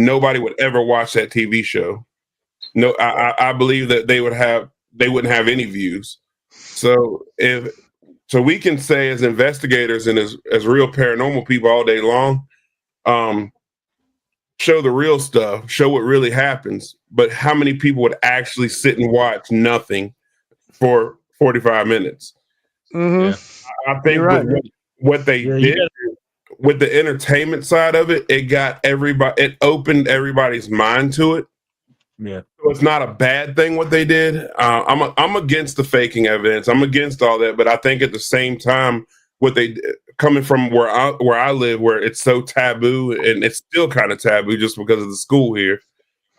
nobody would ever watch that TV show. No, I believe that they wouldn't have any views. So we can say as investigators and as real paranormal people all day long, show the real stuff, show what really happens. But how many people would actually sit and watch nothing for 45 minutes? Mm-hmm. Yeah. I think what they did with the entertainment side of it, it opened everybody's mind to it. Yeah. So it's not a bad thing what they did. I'm against the faking evidence. I'm against all that, but I think at the same time, what they coming from where I live, where it's so taboo, and it's still kind of taboo just because of the school here.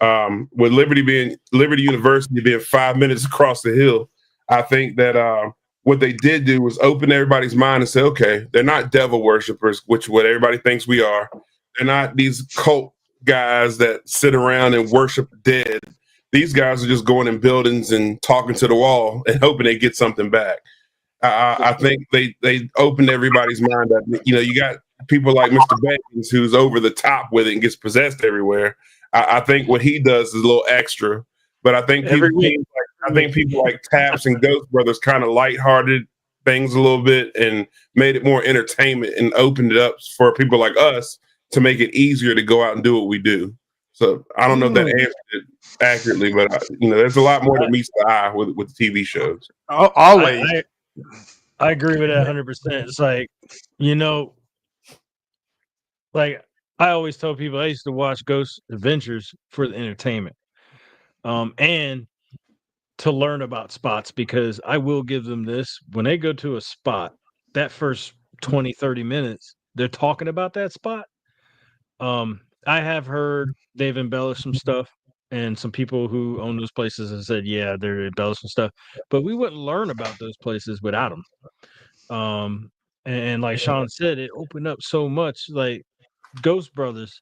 With Liberty University being 5 minutes across the hill, I think that what they did do was open everybody's mind and say, okay, they're not devil worshippers, which what everybody thinks we are. They're not these cult guys that sit around and worship dead. These guys are just going in buildings and talking to the wall and hoping they get something back. I think they opened everybody's mind up. You got people like Mr. Baggins who's over the top with it and gets possessed everywhere. I think what he does is a little extra, but I think people like Taps and Ghost Brothers kind of lighthearted things a little bit and made it more entertainment and opened it up for people like us to make it easier to go out and do what we do. So I don't know if that answered it accurately, but there's a lot more that meets the eye with TV shows. Always. I agree with that 100%. It's like, like I always tell people I used to watch Ghost Adventures for the entertainment, and to learn about spots, because I will give them this. When they go to a spot, that first 20, 30 minutes, they're talking about that spot. I have heard they've embellished some stuff, and some people who own those places have said, yeah, they're embellishing stuff, but we wouldn't learn about those places without them. And like Sean said, it opened up so much. Like Ghost Brothers,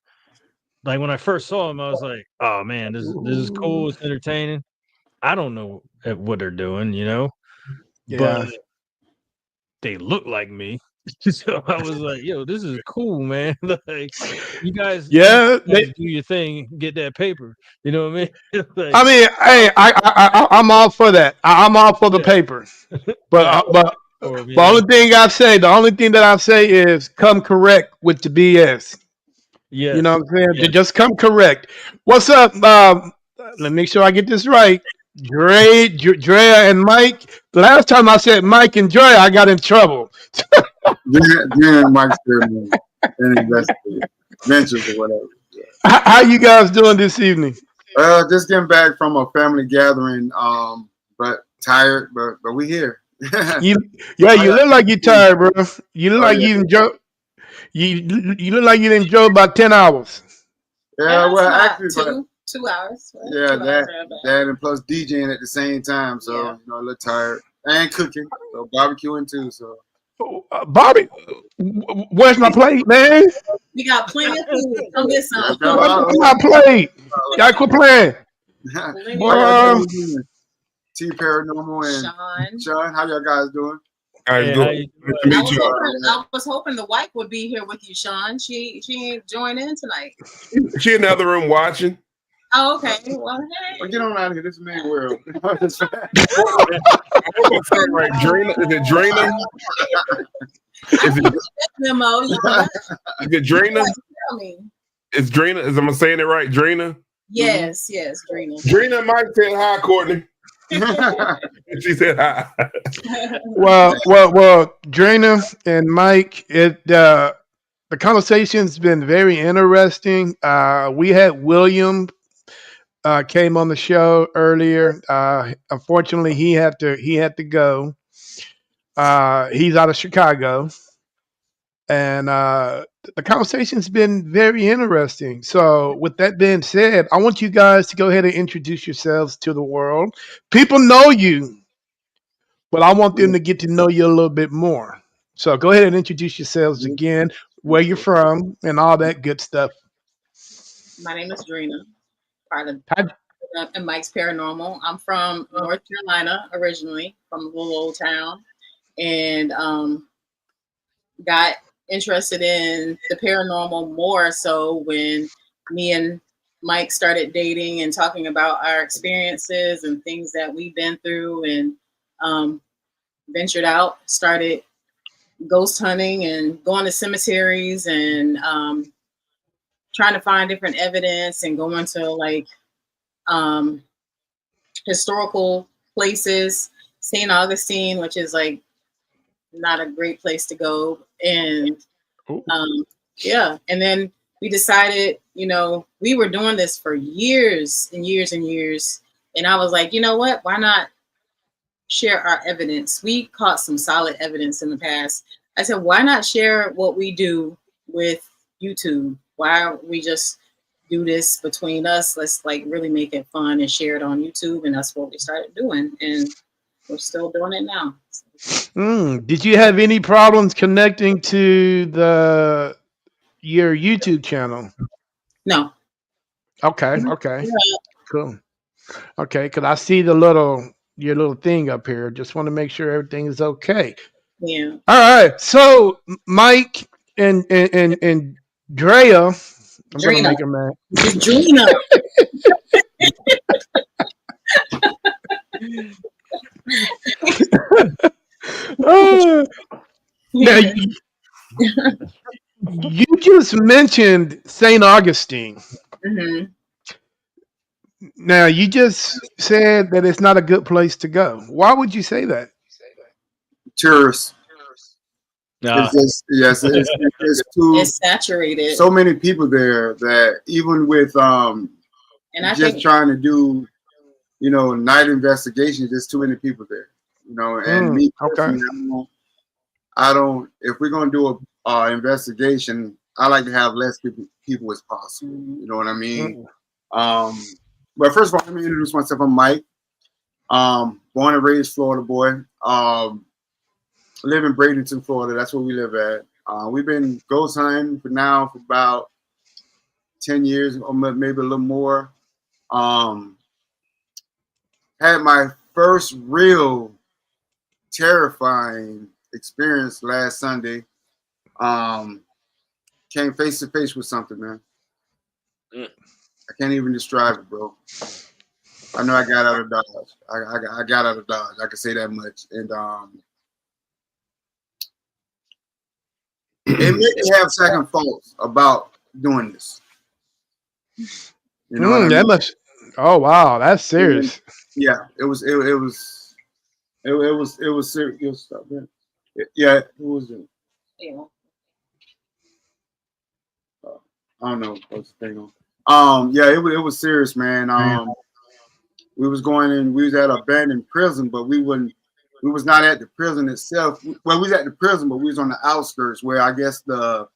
like when I first saw them, I was like, oh man, this is cool. It's entertaining. I don't know what they're doing, but they look like me. So I was like, yo, this is cool, man. Like, you guys do your thing, get that paper. You know what I mean? Like, I mean, hey, I'm all for that. I'm all for the paper. But the only thing that I say is come correct with the BS. Yeah. You know what I'm saying? Yes. Just come correct. What's up? Let me make sure I get this right. Drea and Mike. The last time I said Mike and Drea, I got in trouble. Dina and Mike's ventures or whatever. How you guys doing this evening? Just getting back from a family gathering, but tired, but we here. You look like you're tired, bro. You look like you enjoy. You look like you enjoyed about 10 hours. Yeah, well, actually, 2 hours. Right? Yeah, that and plus DJing at the same time, so a little tired and cooking, so barbecuing too. So, Bobby, where's my plate, man? We got plenty of food. Come get some. Where's my plate? Y'all quit playing. T Paranormal and Sean, how y'all guys doing? I was hoping the wife would be here with you, Sean. She ain't joined in tonight. She in the other room watching. Oh, okay. Well, hey. Get on out of here. This is me world. Is it Drina? Is it Drina? Is Drina? Am I saying it right? Drina? Yes, Drina. Drina and Mike said hi, Courtney. She said hi. Well, Drina and Mike, the conversation's been very interesting. We had William came on the show earlier. Unfortunately, he had to go. He's out of Chicago, and the conversation's been very interesting. So, with that being said, I want you guys to go ahead and introduce yourselves to the world. People know you, but I want them to get to know you a little bit more. So, go ahead and introduce yourselves again, where you're from, and all that good stuff. My name is Drina, part of and Mike's Paranormal. I'm from North Carolina originally, from a little old town, and got interested in the paranormal more so when me and Mike started dating and talking about our experiences and things that we've been through, and ventured out, started ghost hunting and going to cemeteries and trying to find different evidence and going to like historical places, St. Augustine, which is like not a great place to go. And yeah, and then we decided, you know, we were doing this for years and years and years. And I was like, you know what? Why not share our evidence? We caught some solid evidence in the past. I said, why not share what we do with YouTube? Why don't we just do this between us? Let's like really make it fun and share it on YouTube. And that's what we started doing. And we're still doing it now. Did you have any problems connecting to your YouTube channel? No. Okay. Yeah. Cool. Okay, because I see your little thing up here. Just want to make sure everything is okay. Yeah. All right. So Mike and Drea, I'm gonna make her mad. Drina. Now, you just mentioned St. Augustine. Mm-hmm. Now, you just said that it's not a good place to go. Why would you say that? Tourists. Nah. It's It's saturated. So many people there that even with and I just think trying to do, you know, night investigations, there's too many people there. You know, and me personally, I don't. If we're gonna do a investigation, I like to have less people as possible. You know what I mean? But first of all, let me introduce myself. I'm Mike. Born and raised Florida boy. Live in Bradenton, Florida. That's where we live at. We've been ghost hunting for about 10 years, or maybe a little more. Had my first real terrifying experience last Sunday. Came face to face with something, man. I can't even describe it, bro. I know I got out of Dodge. I got out of Dodge. I can say that much. And it made me have second thoughts about doing this. You know what I mean? Oh wow, that's serious. Yeah, it was serious stuff, man. Yeah, it was. I don't know what's the thing on. Yeah, it was serious, man. We was going in. We was at an abandoned prison, but we was not at the prison itself. Well, we was at the prison, but we was on the outskirts where I guess the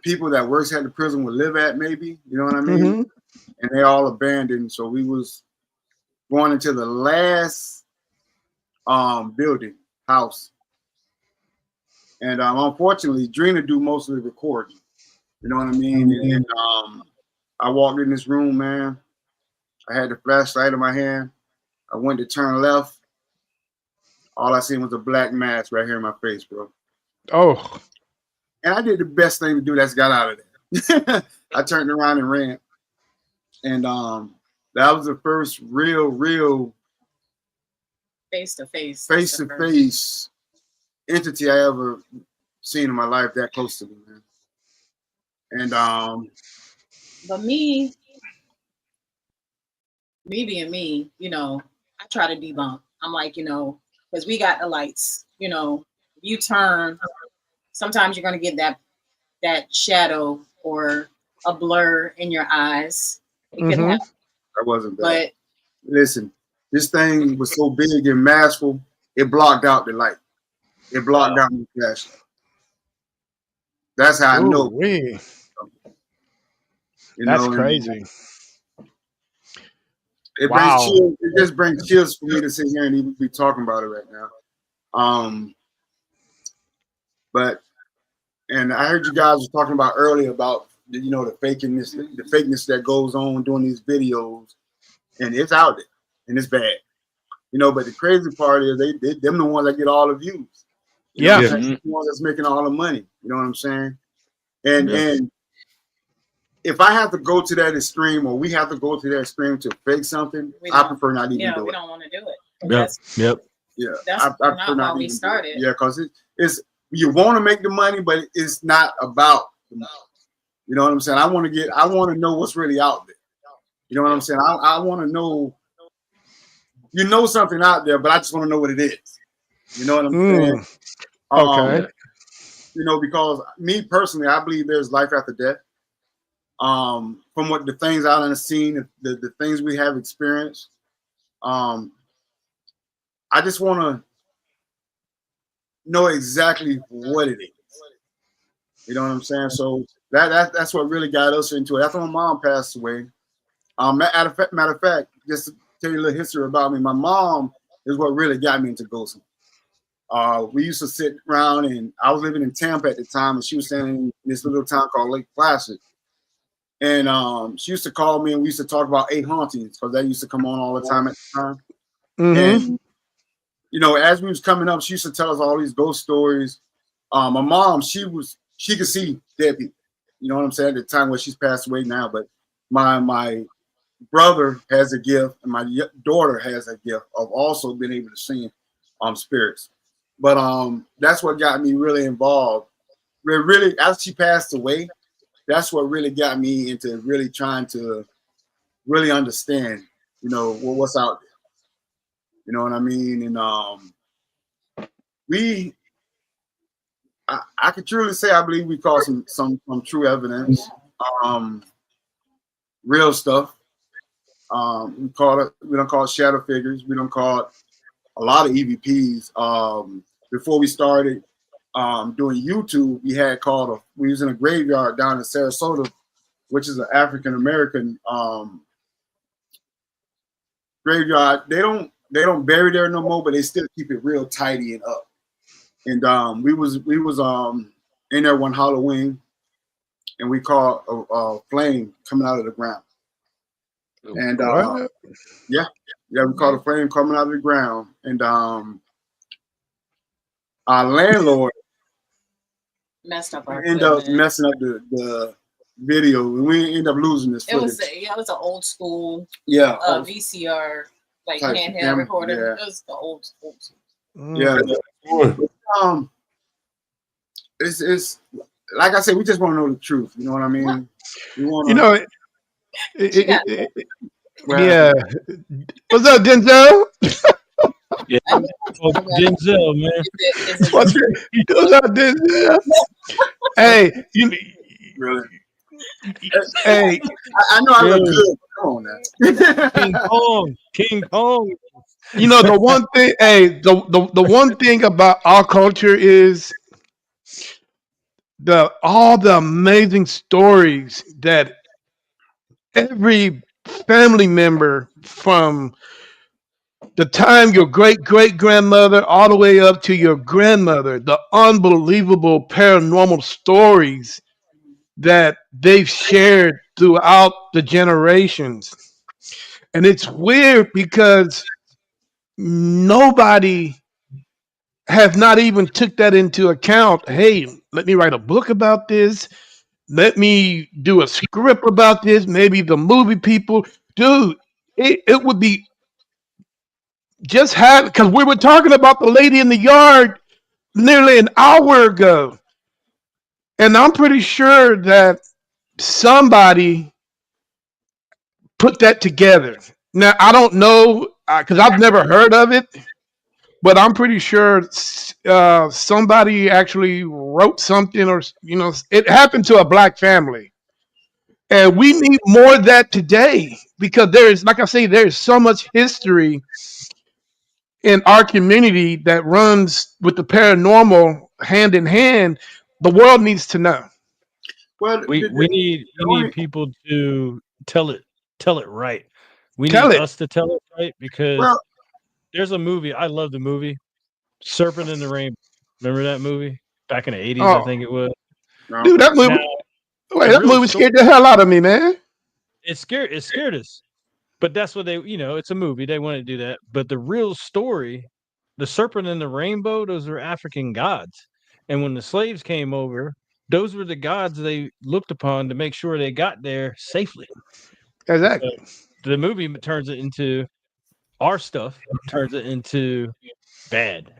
people that works at the prison would live at, maybe. You know what I mean? Mm-hmm. And they all abandoned. So we was going into the last building house. And unfortunately, Drina do most of the recording. You know what I mean? Mm-hmm. And I walked in this room, man. I had the flashlight in my hand. I went to turn left. All I seen was a black mask right here in my face, bro. Oh. And I did the best thing to do. That's got out of there. I turned around and ran. And that was the first real face-to-face entity I ever seen in my life that close to me, man. And but me being me, you know, I try to debunk. I'm like, you know, because we got the lights, you know, if you turn, sometimes you're gonna get that shadow or a blur in your eyes. It could happen. That wasn't bad. But listen, this thing was so big and masterful, it blocked out the light. It blocked out the flashlight. That's how I know. That's crazy. It brings chills. It just brings chills for me to sit here and even be talking about it right now. And I heard you guys were talking about earlier about, you know, the fakeness that goes on doing these videos, and it's out there and it's bad, you know. But the crazy part is them the ones that get all the views. The ones that's making all the money. You know what I'm saying? And if I have to go to that extreme, or we have to go to that extreme to fake something, I prefer not even do it. We don't want to do it. Yep. Yeah, that's I prefer not how we started. Yeah, because it's you want to make the money, but it's not about the money. You know what I'm saying? I want to know what's really out there. You know what I'm saying? I want to know, something out there, but I just want to know what it is. You know what I'm saying? Okay. Because me personally, I believe there's life after death. From what the things out on the scene, the things we have experienced, I just want to know exactly what it is. You know what I'm saying? So that's what really got us into it. After my mom passed away, matter of fact, just to tell you a little history about me, my mom is what really got me into ghosting. We used to sit around, and I was living in Tampa at the time, and she was staying in this little town called Lake Placid. And she used to call me, and we used to talk about 8 hauntings, because that used to come on all the time at the time. And as we was coming up, she used to tell us all these ghost stories. My mom, she could see dead people. You know what I'm saying? At the time where she's passed away now, but my brother has a gift, and my daughter has a gift of also being able to see spirits. But that's what got me really involved. Really, after she passed away, that's what really got me into really trying to really understand, what's out there. You know what I mean? And I could truly say I believe we caught some true evidence, real stuff. We don't call it shadow figures. We don't call it a lot of EVPs. Before we started doing YouTube, we was in a graveyard down in Sarasota, which is an African American graveyard. They don't bury there no more, but they still keep it real tidy and up. And we was in there one Halloween, and we caught a flame coming out of the ground. And we caught a flame coming out of the ground. And our landlord messed up our ended up messing up the video. We ended up losing this footage. It was an old school VCR, like handheld recorder. It was the old school. Yeah. It's like I said, we just want to know the truth. You know what I mean? We want yeah. What's up, Denzel? Yeah. Denzel, man. What's up, Denzel? Hey, really? Hey, I know I look good. Come on now. King Kong. The one thing, the one thing about our culture is all the amazing stories that every family member, from the time your great-great-grandmother all the way up to your grandmother, the unbelievable paranormal stories that they've shared throughout the generations. And it's weird because nobody have not even took that into account. Hey, let me write a book about this. Let me do a script about this. Maybe the movie people. Dude, it would be just because we were talking about the lady in the yard nearly an hour ago. And I'm pretty sure that somebody put that together. Now, I don't know because I've never heard of it, but I'm pretty sure somebody actually wrote something, or it happened to a black family. And we need more of that today, because there's, like I say, there's so much history in our community that runs with the paranormal hand in hand. The world needs to know. Well, we need people to tell it right. We need us to tell it right, because there's a movie. I love the movie Serpent in the Rainbow. Remember that movie back in the 80s? I think it was. Dude, that movie. That movie scared the hell out of me, man. It scared us. But that's what they, it's a movie. They want to do that. But the real story, the serpent in the rainbow, those are African gods. And when the slaves came over, those were the gods they looked upon to make sure they got there safely. Exactly. So the movie turns it into our stuff, turns it into bad.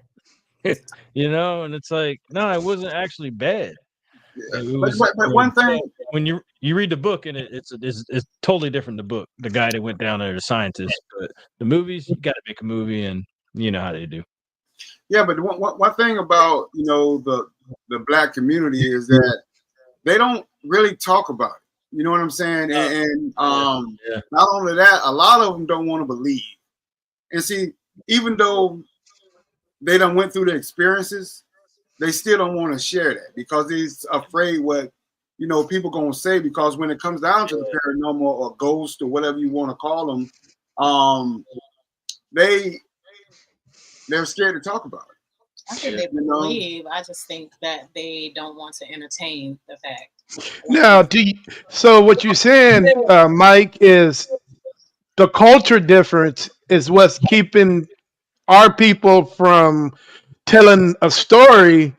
You know, and it's like, no, it wasn't actually bad. Yeah. It was, But one thing, when you read the book, and it's totally different. The book, the guy that went down there, the scientist, but the movies, you got to make a movie, and you know how they do. yeah, but one thing about the black community is that they don't really talk about it. You know what I'm saying? And not only that, a lot of them don't want to believe. And see, even though they done went through the experiences, they still don't want to share that because they're afraid what people gonna say. Because when it comes down to the paranormal or ghost or whatever you want to call them, they're scared to talk about it. I think they believe. I just think that they don't want to entertain the fact. Now, so what you're saying, Mike, is the culture difference is what's keeping our people from telling a story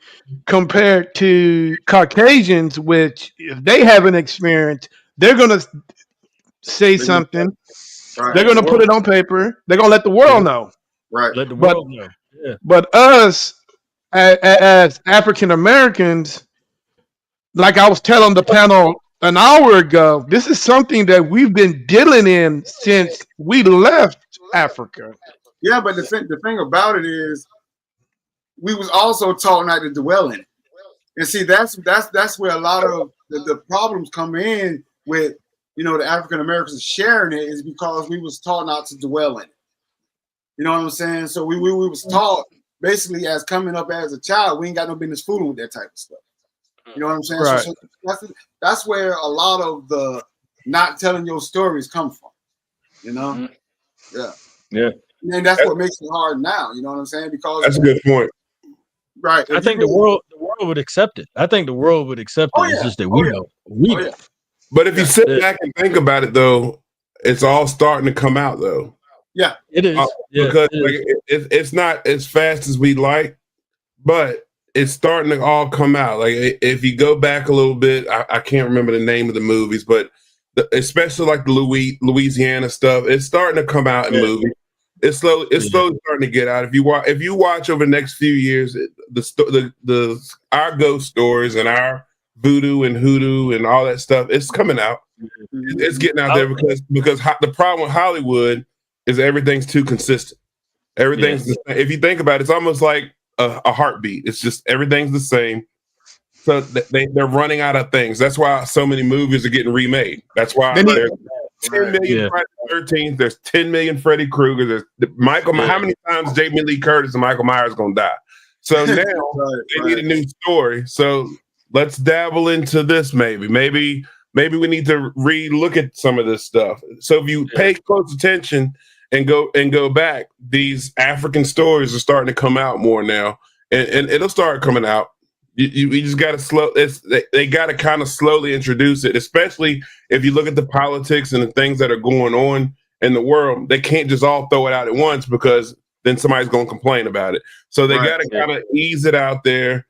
compared to Caucasians, which if they have an experience, they're going to say something. Right. They're going to put it on paper. They're going to let the world know. Right. Let the world know. Yeah. But us, as African Americans, like I was telling the panel an hour ago, this is something that we've been dealing in since we left Africa. Yeah, but the thing about it is, we was also taught not to dwell in it. And see, that's where a lot of the problems come in with, the African Americans sharing it, is because we was taught not to dwell in it. You know what I'm saying? So we was taught basically as coming up as a child, we ain't got no business fooling with that type of stuff. You know what I'm saying? Right. So that's where a lot of the not telling your stories come from. Yeah. Yeah. And that's what makes it hard now. You know what I'm saying? Because that's a good point. Right. I think the world would accept it. I think the world would accept it. It's just that we know. We know. But if you sit back and think about it, though, it's all starting to come out, though. Yeah, it is. Because it's not as fast as we'd like, but it's starting to all come out. Like if you go back a little bit, I can't remember the name of the movies, but especially like the Louisiana stuff, it's starting to come out in movies. It's slowly starting to get out. If you watch over the next few years, our ghost stories and our voodoo and hoodoo and all that stuff, it's coming out. It's getting out there because the problem with Hollywood is everything's too consistent. Everything's the same. If you think about it, it's almost like a heartbeat. It's just everything's the same. So they're running out of things. That's why so many movies are getting remade. That's why there's 10 million Friday the 13th. There's 10 million Freddy Krueger. There's Michael. How many times Jamie Lee Curtis and Michael Myers going to die? So now they need a new story. So let's dabble into this. Maybe we need to re-look at some of this stuff. So if you pay close attention and go back, these African stories are starting to come out more now, and it'll start coming out. You just got to they got to kind of slowly introduce it, especially if you look at the politics and the things that are going on in the world. They can't just all throw it out at once because then somebody's going to complain about it. So they got to kind of ease it out there.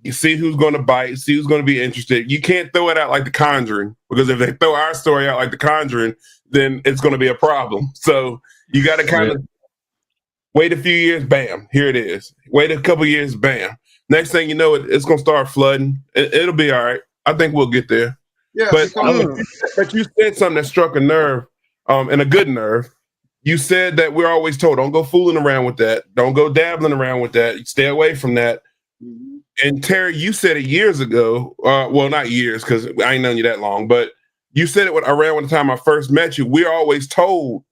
You see who's going to bite, see who's going to be interested. You can't throw it out like The Conjuring, because if they throw our story out like The Conjuring, then it's going to be a problem. So you got to kind of wait a few years, bam, here it is. Wait a couple years, bam. Next thing you know, it's going to start flooding. It'll be all right. I think we'll get there. Yeah, but you said something that struck a nerve, and a good nerve. You said that we're always told, don't go fooling around with that. Don't go dabbling around with that. Stay away from that. Mm-hmm. And Terry, you said it years ago. Well, not years, because I ain't known you that long, but you said it around the time I first met you. We're always told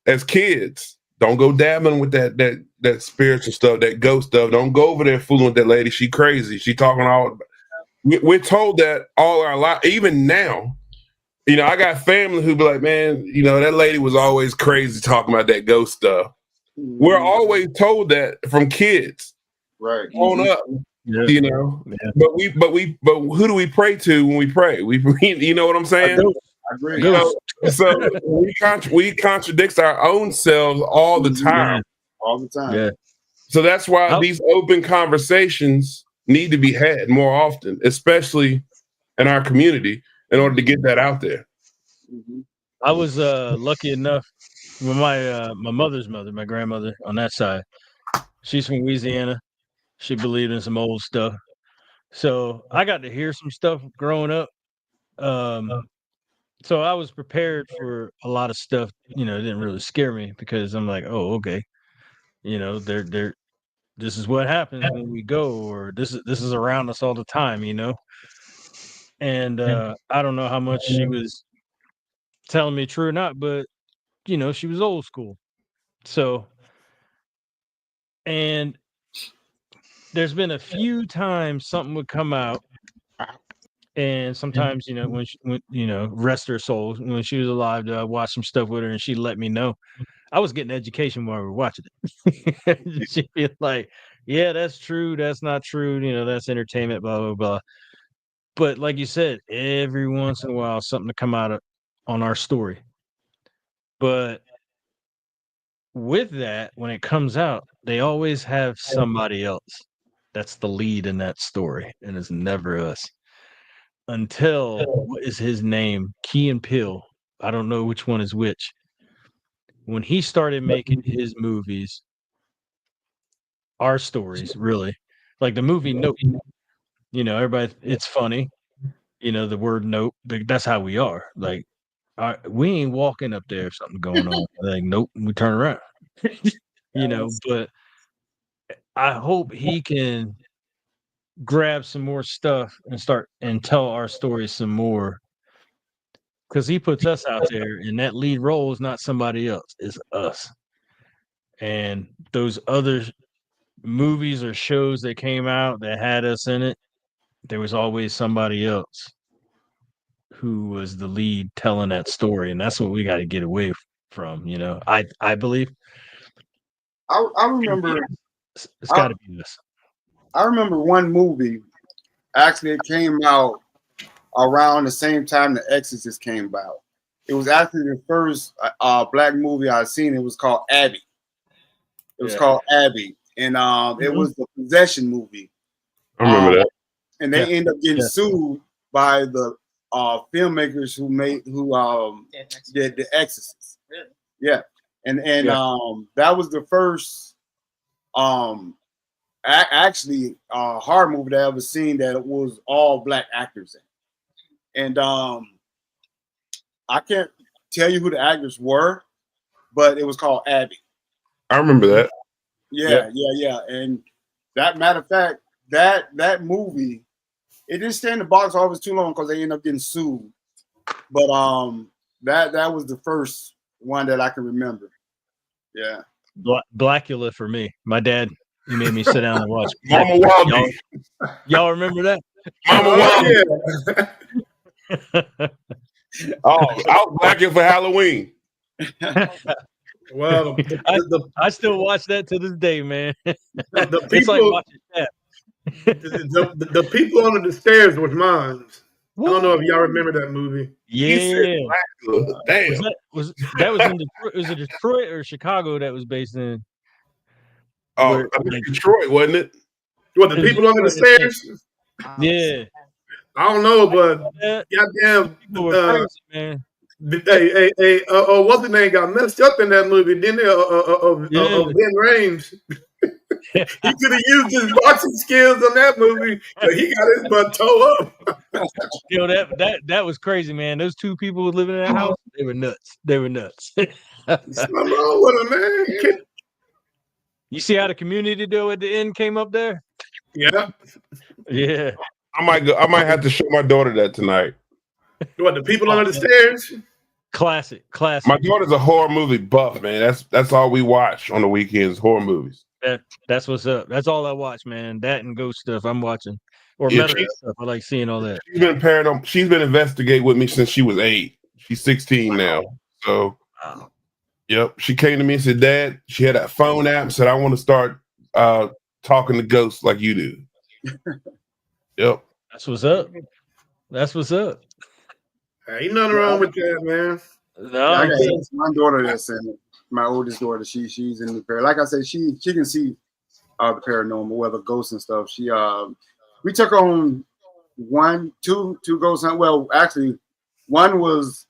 as kids, don't go dabbling with that spiritual stuff, that ghost stuff. Don't go over there fooling with that lady. She crazy. She talking all. We're told that all our life. Even now, I got family who be like, man, that lady was always crazy talking about that ghost stuff. Mm-hmm. We're always told that from kids, right? On up. But who do we pray to when we pray? You know what I'm saying? I agree. So we contradict our own selves all the time. All the time. Yeah. So that's why these open conversations need to be had more often, especially in our community, in order to get that out there. I was lucky enough with my mother's mother, my grandmother on that side. She's from Louisiana. She believed in some old stuff. So I got to hear some stuff growing up. So I was prepared for a lot of stuff, it didn't really scare me because I'm like, oh, okay. They're this is what happens when we go, or this is around us all the time, And I don't know how much she was telling me true or not, but she was old school. So, and there's been a few times something would come out, and sometimes when rest her soul, when she was alive, I watched some stuff with her, and she let me know. I was getting education while we were watching it. She'd be like, "Yeah, that's true. That's not true. That's entertainment." Blah blah blah. But like you said, every once in a while, something to come out on our story. But with that, when it comes out, they always have somebody else that's the lead in that story, and it's never us. Until what is his name? Key and Peele. I don't know which one is which. When he started making his movies, our stories, really, like the movie Nope. Everybody, it's funny. The word Nope. That's how we are. Like, we ain't walking up there if something going on. Like, nope, we turn around. But I hope he can grab some more stuff and start and tell our stories some more, because he puts us out there, and that lead role is not somebody else, it's us. And those other movies or shows that came out that had us in it, there was always somebody else who was the lead telling that story, and that's what we got to get away from. I believe. I remember it's got to be this. I remember one movie. Actually, it came out around the same time The Exorcist came out. It was actually the first black movie I'd seen. It was called Abby. It was called Abby, and it was the possession movie. I remember that. And they ended up getting sued by the filmmakers who did The Exorcist. Really? Yeah, and that was the first actually horror movie that I ever seen that it was all black actors in. And I can't tell you who the actors were, but it was called Abby. I remember that. Yeah. And that matter of fact, that movie, it didn't stay in the box office too long because they ended up getting sued. But that was the first one that I can remember. Yeah. Blackula for me. My dad, he made me sit down and watch. Mama Waldy. Y'all remember that? Mama Waldy. Oh, I was blacking for Halloween. Well, I still watch that to this day, man. The people, it's like watching that. the people under the stairs was mine. I don't know if y'all remember that movie. Yeah. Damn. That was in Detroit? Was it Detroit or Chicago that was based in? Oh, Detroit, wasn't it? What, the people under the stairs? Yeah. I don't know, but goddamn, man. Hey, what's the name? Got messed up in that movie, didn't it? Ben Rames. He could have used his boxing skills on that movie, but he got his butt toe up. That was crazy, man. Those two people who living in that house, they were nuts. Something wrong with them, man. You see how the community deal at the end came up there? Yeah. Yeah. I might have to show my daughter that tonight. What, the people under the stairs? Classic. My daughter's a horror movie buff, man. That's all we watch on the weekends, horror movies. That's what's up. That's all I watch, man. That and ghost stuff I'm watching. Or medical stuff. I like seeing all that. She's been paranormal. She's been investigating with me since she was 8. She's 16 now. So yep. She came to me and said, Dad, she had that phone app and said, I want to start talking to ghosts like you do. Yep. That's what's up. Ain't nothing wrong with that, man. No, I got my daughter that's in it. My oldest daughter, she's in the paranormal. Like I said, she can see the paranormal, whether ghosts and stuff. She we took on two ghost hunt. Well, actually, one was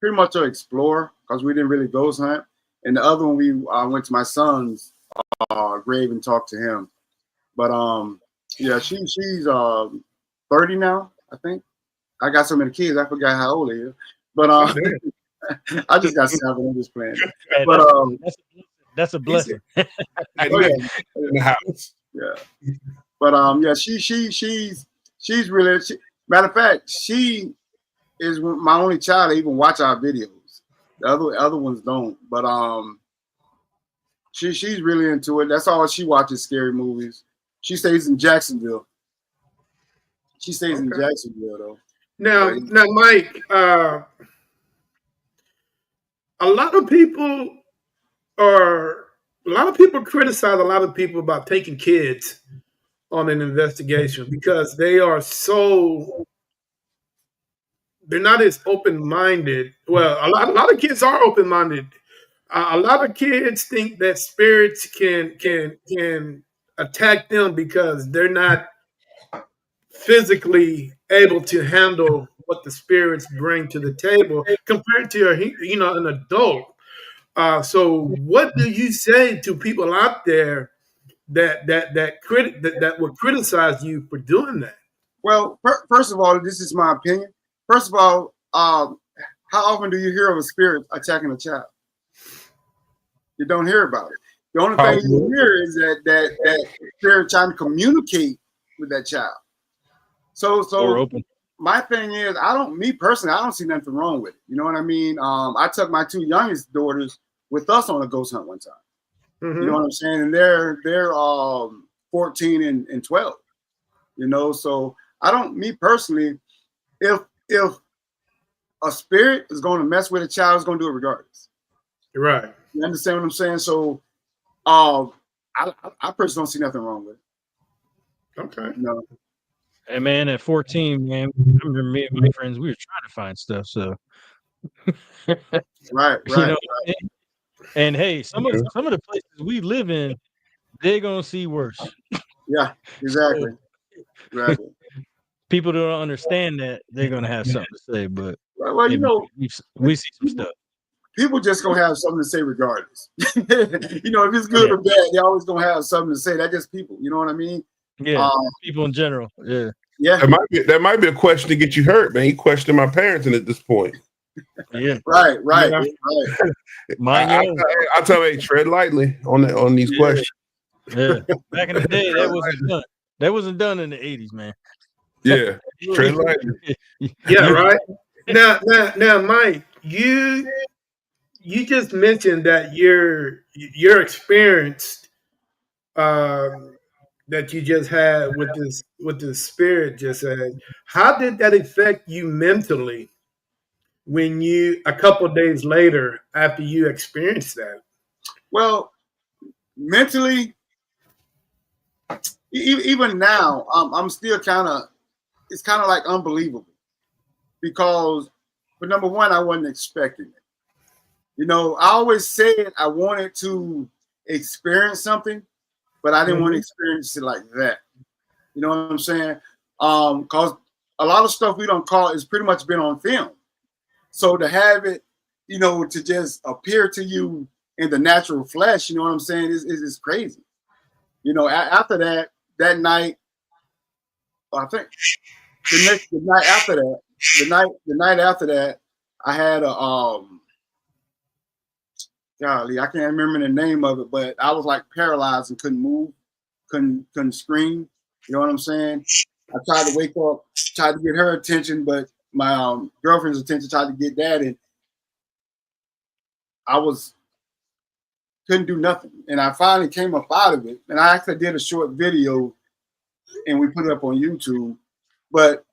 pretty much an explorer because we didn't really ghost hunt, and the other one we went to my son's grave and talked to him. But yeah, she's 30 now, I think. I got so many kids, I forgot how old they are. But I just got 7. I'm just playing. Hey, but that's a blessing. In the house. Yeah. But yeah, she's really. Matter of fact, she is my only child to even watch our videos. The other ones don't. But she's really into it. That's all she watches, scary movies. She stays in Jacksonville. She stays in Jacksonville though. Now, Mike, a lot of people criticize a lot of people about taking kids on an investigation because they're not as open-minded. Well, a lot of kids are open-minded. A lot of kids think that spirits can attack them because they're not physically able to handle what the spirits bring to the table compared to an adult. So what do you say to people out there that would criticize you for doing that? Well, first of all, this is my opinion. First of all, how often do you hear of a spirit attacking a child? You don't hear about it. The only thing you hear is that spirit trying to communicate with that child. So my thing is, me personally, I don't see nothing wrong with it. You know what I mean? I took my 2 youngest daughters with us on a ghost hunt one time. Mm-hmm. You know what I'm saying? And they're 14 and 12. You know, so me personally, if a spirit is going to mess with a child, it's going to do it regardless. You're right. You understand what I'm saying? So I personally don't see nothing wrong with it. Okay. No. Hey man, at 14, man, I remember me and my friends, we were trying to find stuff. So right. You know, and hey, some of the places we live in, they're gonna see worse. Yeah, exactly. Right. People don't understand that they're gonna have something to say, but well, you know, we see some stuff. People just gonna have something to say regardless. You know, if it's good or bad, they're always gonna have something to say. That's just people. You know what I mean? Yeah, people in general. Yeah. Yeah. That might be a question to get you hurt, man. You questioning my parenting at this point. Yeah. Right. I tell you, hey, tread lightly on these questions. Yeah. Back in the day, that wasn't done. That wasn't done in the 80s, man. Yeah. Tread lightly. Yeah, right. Now, Mike, you just mentioned that your experience that you just had with this spirit just said. How did that affect you mentally when a couple of days later after you experienced that? Well, mentally, even now, I'm still it's kind of like unbelievable because, but number one, I wasn't expecting it. You know, I always said I wanted to experience something, but I didn't want to experience it like that. You know what I'm saying? Because a lot of stuff we don't call is pretty much been on film. So to have it, you know, to just appear to you in the natural flesh, you know what I'm saying, is crazy. You know, after that night, I think the night after that, I had a golly, I can't remember the name of it, but I was like paralyzed and couldn't move, couldn't scream. You know what I'm saying? I tried to wake up, tried to get her attention, but my girlfriend's attention, tried to get that, and I couldn't do nothing. And I finally came up out of it, and I actually did a short video, and we put it up on YouTube. But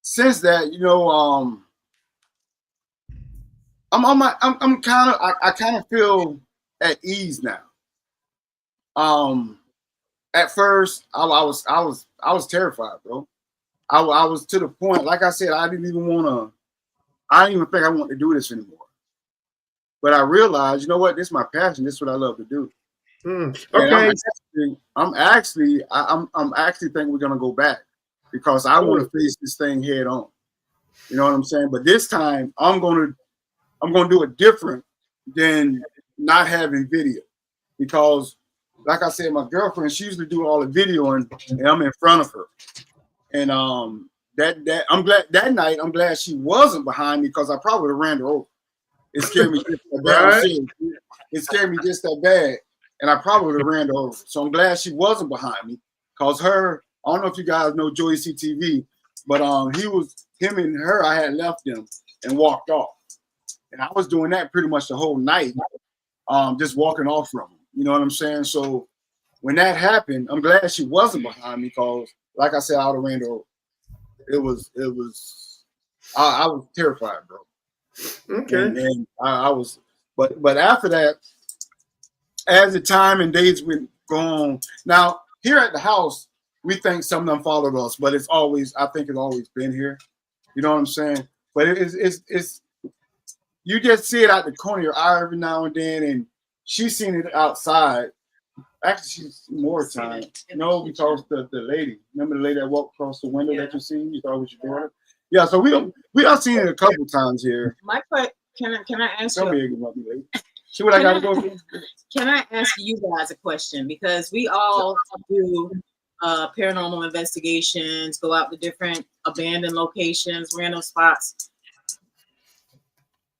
since that, you know, I kind of feel at ease now. At first, I was terrified, bro. I was to the point, like I said, I didn't even think I want to do this anymore. But I realized, you know what? This is my passion. This is what I love to do. Okay. I'm actually thinking we're gonna go back because I want to face this thing head on. You know what I'm saying? But this time I'm gonna do it different than not having video, because like I said, my girlfriend, she usually do all the videoing and I'm in front of her. And that I'm glad that night, I'm glad she wasn't behind me, because I probably would have ran her over. It scared me just that bad. Right. It scared me just that bad. And I probably would have ran her over. So I'm glad she wasn't behind me, because I don't know if you guys know Joey CTV, but him and her, I had left them and walked off. And I was doing that pretty much the whole night, just walking off from them. You know what I'm saying? So when that happened, I'm glad she wasn't behind me, because like I said, I would have ran her over. I was terrified, bro. Okay. And I was, but after that, as the time and days went on, now here at the house, we think some of them followed us, but I think it's always been here. You know what I'm saying? But it's you just see it out the corner of your eye every now and then, and she's seen it outside. Actually, she's more time. No, because the lady, remember the lady that walked across the window that you seen? You thought it was your daughter? Yeah, so we have seen it a couple times here. Can I ask you? See what I got to go through? Can I ask you guys a question? Because we all do paranormal investigations, go out to different abandoned locations, random spots.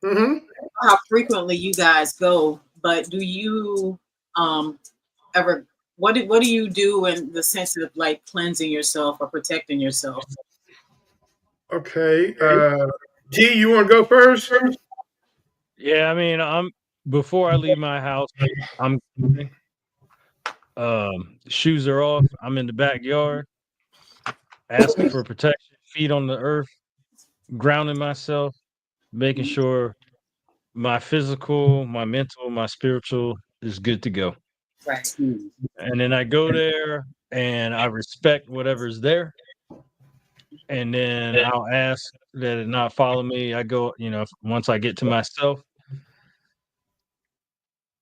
Mm-hmm. How frequently you guys go, but do you ever? What do you do in the sense of like cleansing yourself or protecting yourself? Okay. G, you want to go first? Yeah, I mean, before I leave my house, I'm shoes are off. I'm in the backyard, asking for protection, feet on the earth, grounding myself, making sure my physical, my mental, my spiritual is good to go. Right. And then I go there and I respect whatever's there. And then I'll ask that it not follow me. I go, once I get to myself,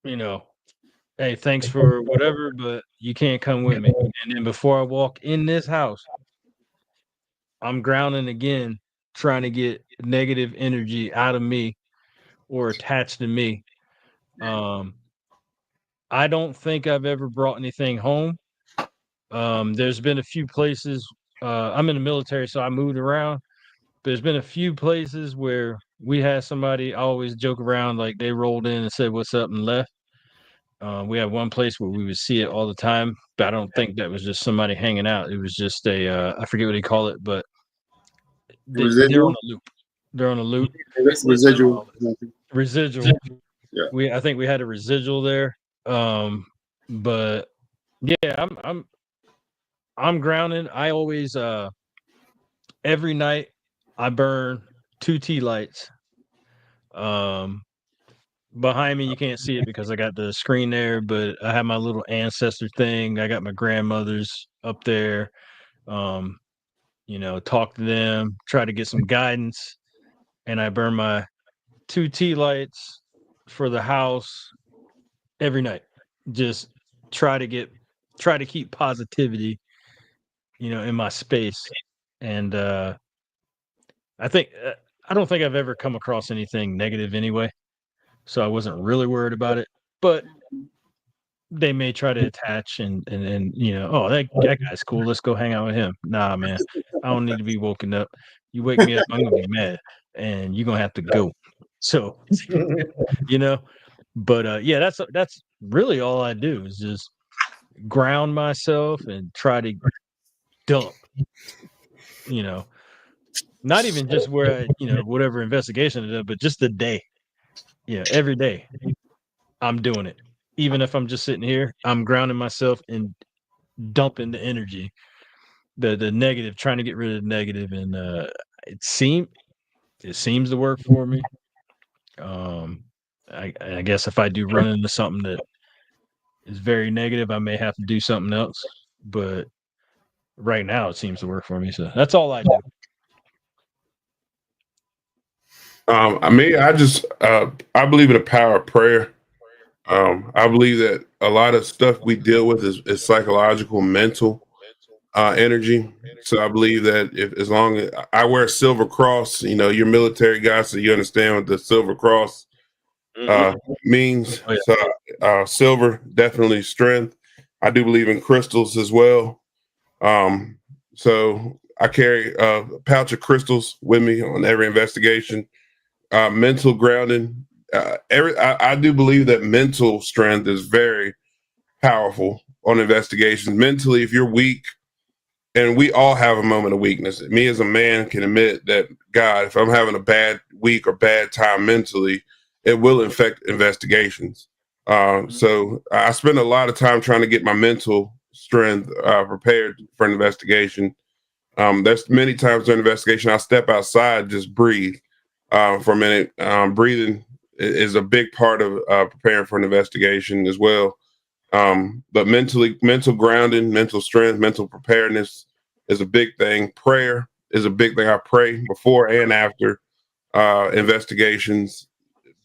hey, thanks for whatever, but you can't come with me. And then before I walk in this house, I'm grounding again, trying to get negative energy out of me or attached to me. I don't think I've ever brought anything home. There's been a few places. I'm in the military, so I moved around. There's been a few places where we had somebody, I always joke around, like they rolled in and said, "What's up?" and left. We had one place where we would see it all the time, but I don't think that was just somebody hanging out. It was just I forget what they call it, but they're on a loop. They're on a loop. Residual. Yeah. I think we had a residual there. But yeah, I'm grounded. I always every night I burn 2 tea lights. Behind me you can't see it because I got the screen there, but I have my little ancestor thing. I got my grandmothers up there. Talk to them, try to get some guidance, and I burn my 2 tea lights for the house every night. Just try to keep positivity, in my space. And I don't think I've ever come across anything negative anyway, so I wasn't really worried about it. But they may try to attach and oh, that guy's cool, let's go hang out with him. Nah, man, I don't need to be woken up. You wake me up, I'm gonna be mad, and you're gonna have to go. So but yeah, that's really all I do is just ground myself and try to dump, not even just where whatever investigation it is, but just the day. Every day I'm doing it. Even if I'm just sitting here, I'm grounding myself and dumping the energy, the negative, trying to get rid of the negative. And it seems to work for me. I guess if I do run into something that is very negative, I may have to do something else. But right now it seems to work for me. So that's all I do. I believe in the power of prayer. I believe that a lot of stuff we deal with is psychological, mental energy. So I believe that if as long as I wear a silver cross, you know, you're military guy, so you understand what the silver cross means. Oh, yeah. So silver, definitely strength. I do believe in crystals as well. So I carry a pouch of crystals with me on every investigation. Mental grounding. I do believe that mental strength is very powerful on investigations. Mentally, if you're weak, and we all have a moment of weakness. Me as a man can admit that, God, if I'm having a bad week or bad time mentally, it will affect investigations. So I spend a lot of time trying to get my mental strength prepared for an investigation. There's many times during investigation I step outside, just breathe for a minute. Breathing is a big part of preparing for an investigation as well. But mental grounding, mental strength, mental preparedness is a big thing. Prayer is a big thing. I pray before and after investigations.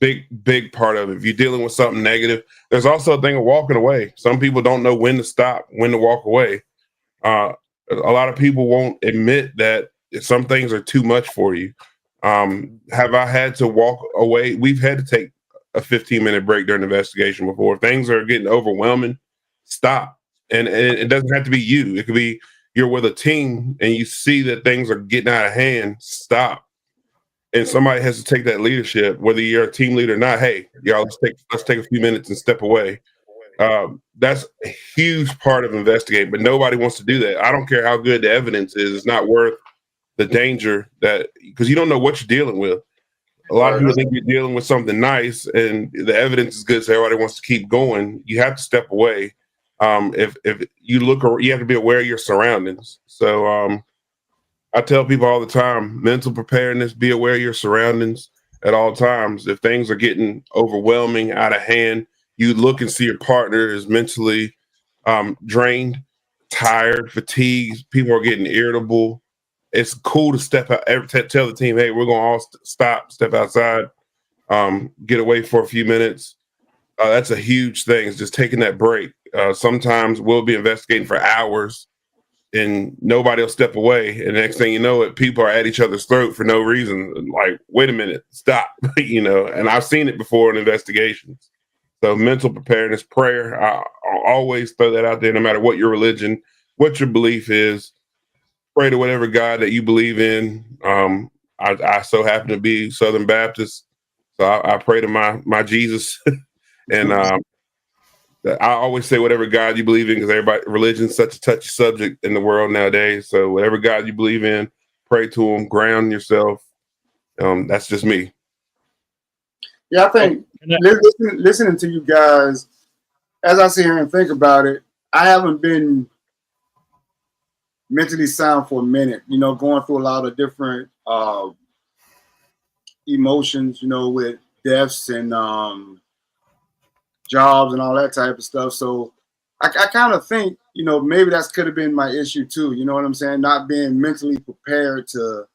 Big part of it. If you're dealing with something negative, there's also a thing of walking away. Some people don't know when to stop, when to walk away. A lot of people won't admit that some things are too much for you. Have I had to walk away? We've had to take a 15-minute break during the investigation before. If things are getting overwhelming, stop. And it doesn't have to be you. It could be you're with a team and you see that things are getting out of hand, stop. And somebody has to take that leadership, whether you're a team leader or not. Hey, y'all, let's take a few minutes and step away. That's a huge part of investigating, but nobody wants to do that. I don't care how good the evidence is; it's not worth the danger that, because you don't know what you're dealing with. A lot of people think you're dealing with something nice, and the evidence is good, so everybody wants to keep going. You have to step away. If you look, you have to be aware of your surroundings. So I tell people all the time: mental preparedness, be aware of your surroundings at all times. If things are getting overwhelming, out of hand, you look and see your partner is mentally drained, tired, fatigued. People are getting irritable. It's cool to step out. Tell the team, hey, we're going to all step outside, get away for a few minutes. That's a huge thing. It's just taking that break. Sometimes we'll be investigating for hours and nobody will step away. And next thing you know it, people are at each other's throat for no reason. Like, wait a minute, stop, you know, and I've seen it before in investigations. So mental preparedness, prayer, I'll always throw that out there, no matter what your religion, what your belief is. Pray to whatever God that you believe in. I so happen to be Southern Baptist, so I pray to my Jesus, and I always say whatever God you believe in, because religion's such a touchy subject in the world nowadays. So whatever God you believe in, pray to Him, ground yourself. That's just me. Yeah, I think listening to you guys, as I sit here and think about it, I haven't been mentally sound for a minute, you know, going through a lot of different emotions, you know, with deaths and jobs and all that type of stuff. So I kind of think, you know, maybe that's could have been my issue too. You know what I'm saying? Not being mentally prepared to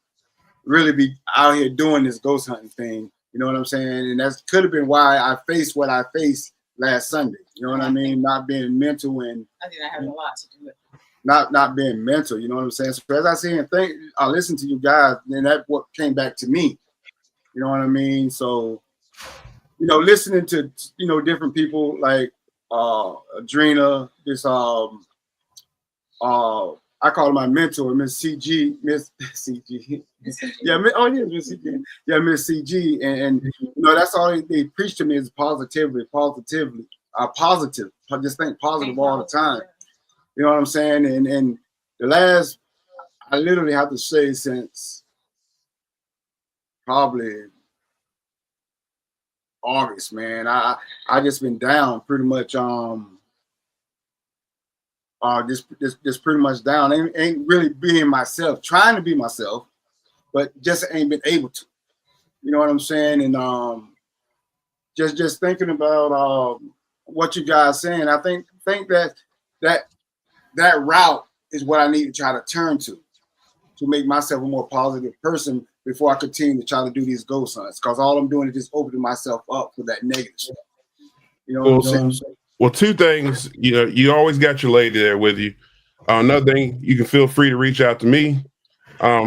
really be out here doing this ghost hunting thing. You know what I'm saying? And that could have been why I faced what I faced last Sunday. You know what I mean? Not being mental, and I think I had a lot to do with it. Not being mental, you know what I'm saying? So as I see and think, I listen to you guys, and that's what came back to me. You know what I mean? So, you know, listening to, you know, different people like Adrena, this I call her my mentor, Miss CG, Miss CG. Yeah, Miss CG. Yeah, Miss CG. And you know, that's all they preach to me is positive. Just think positive all the time. You know what I'm saying? And the last, I literally have to say, since probably August, man, I just been down pretty much. Just pretty much down. Ain't really being myself, trying to be myself, but just ain't been able to. You know what I'm saying? And just thinking about what you guys saying, I think that route is what I need to try to turn to make myself a more positive person before I continue to try to do these ghost hunts. Because all I'm doing is just opening myself up for that negative stuff. You know what I'm saying? Well, two things. You know, you always got your lady there with you. Another thing, you can feel free to reach out to me.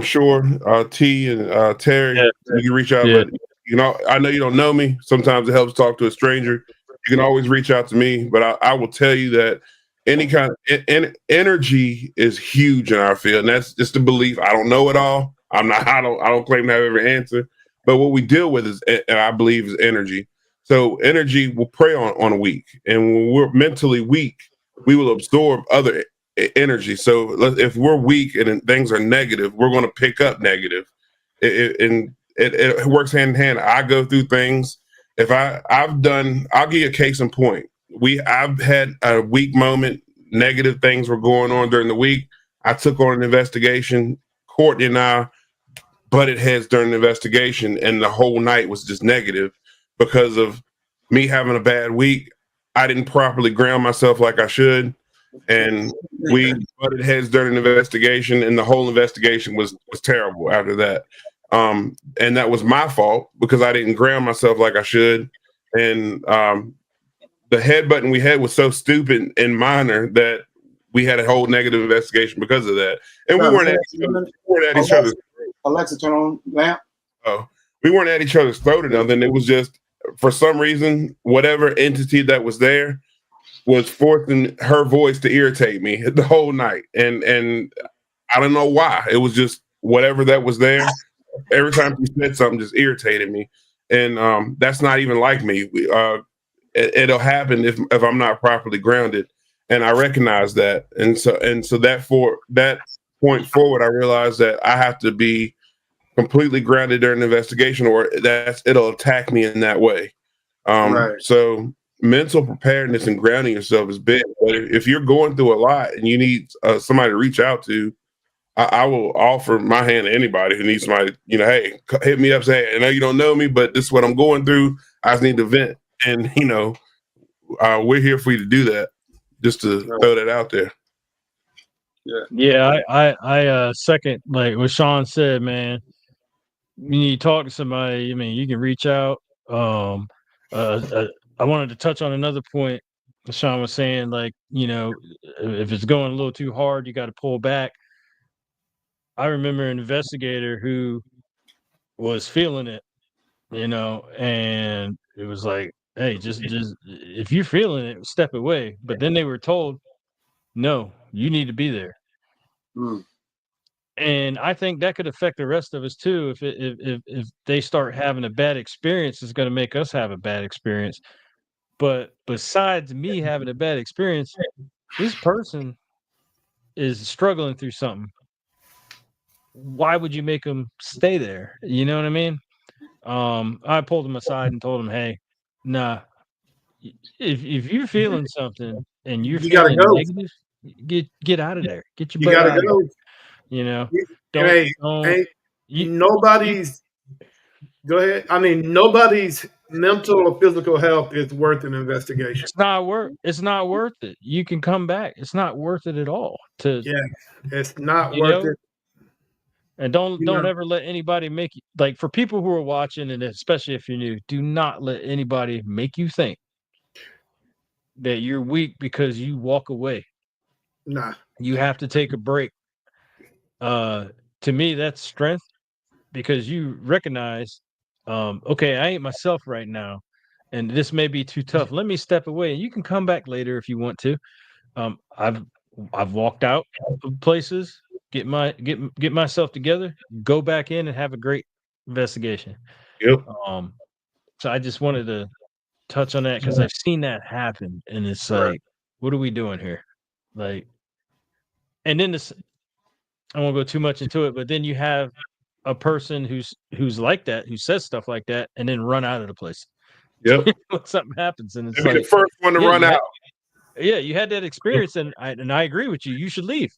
Sure, T and Terry, you can reach out, but you know, I know you don't know me. Sometimes it helps to talk to a stranger. You can always reach out to me, but I will tell you that any kind of energy is huge in our field, and that's just a belief. I don't know it all. I don't claim to have every answer, but what we deal with is, and I believe, is energy. So energy will prey on a weak, and when we're mentally weak, we will absorb other energy. So if we're weak and things are negative, we're going to pick up negative. It works hand in hand. I go through things. If I'll give you a case in point. I've had a weak moment. Negative things were going on during the week. I took on an investigation. Courtney and I butted heads during the investigation, and the whole night was just negative because of me having a bad week. I didn't properly ground myself like I should, and we butted heads during the investigation, and the whole investigation was terrible after that. And that was my fault because I didn't ground myself like I should. And the headbutting we had was so stupid and minor that we had a whole negative investigation because of that. And we weren't at each other's. Alexa, turn on lamp. Oh, we weren't at each other's throat or nothing. It was just, for some reason, whatever entity that was there was forcing her voice to irritate me the whole night. And I don't know why. It was just whatever that was there. Every time she said something, just irritated me. And that's not even like me. It'll happen if I'm not properly grounded. And I recognize that. And so that point forward, I realized that I have to be completely grounded during the investigation, or it'll attack me in that way. Right. So mental preparedness and grounding yourself is big. But if you're going through a lot and you need somebody to reach out to, I will offer my hand to anybody who needs somebody. You know, hey, hit me up. Say, I know you don't know me, but this is what I'm going through. I just need to vent, and you know, we're here for you to do that. Just to throw that out there. Yeah, I second like what Sean said, man. When you talk to somebody, I mean, you can reach out. I wanted to touch on another point Sean was saying, like, you know, if it's going a little too hard, you got to pull back. I remember an investigator who was feeling it, you know, and it was like, hey, just if you're feeling it, step away. But then they were told, no, you need to be there. And I think that could affect the rest of us too. If they start having a bad experience, it's going to make us have a bad experience. But besides me having a bad experience, this person is struggling through something. Why would you make them stay there? You know what I mean? I pulled him aside and told him, hey, nah, if you're feeling something and you're feeling negative, get out of there. Get your butt out of there. You know, nobody's. Go ahead. I mean, nobody's mental or physical health is worth an investigation. It's not worth it. You can come back. It's not worth it at all. It's not worth it. And don't ever let anybody make you, like, for people who are watching, and especially if you're new, do not let anybody make you think that you're weak because you walk away. Nah. You have to take a break. To me, that's strength, because you recognize, okay, I ain't myself right now, and this may be too tough. Let me step away, and you can come back later if you want to. I've walked out of places, get myself together, go back in and have a great investigation. Yep. So I just wanted to touch on that because I've seen that happen, and it's like, what are we doing here? Like, and then I won't go too much into it, but then you have a person who's like that, who says stuff like that, and then run out of the place. Yep. When something happens, and it's like, the first one to run out. Yeah, you had that experience, and I agree with you. You should leave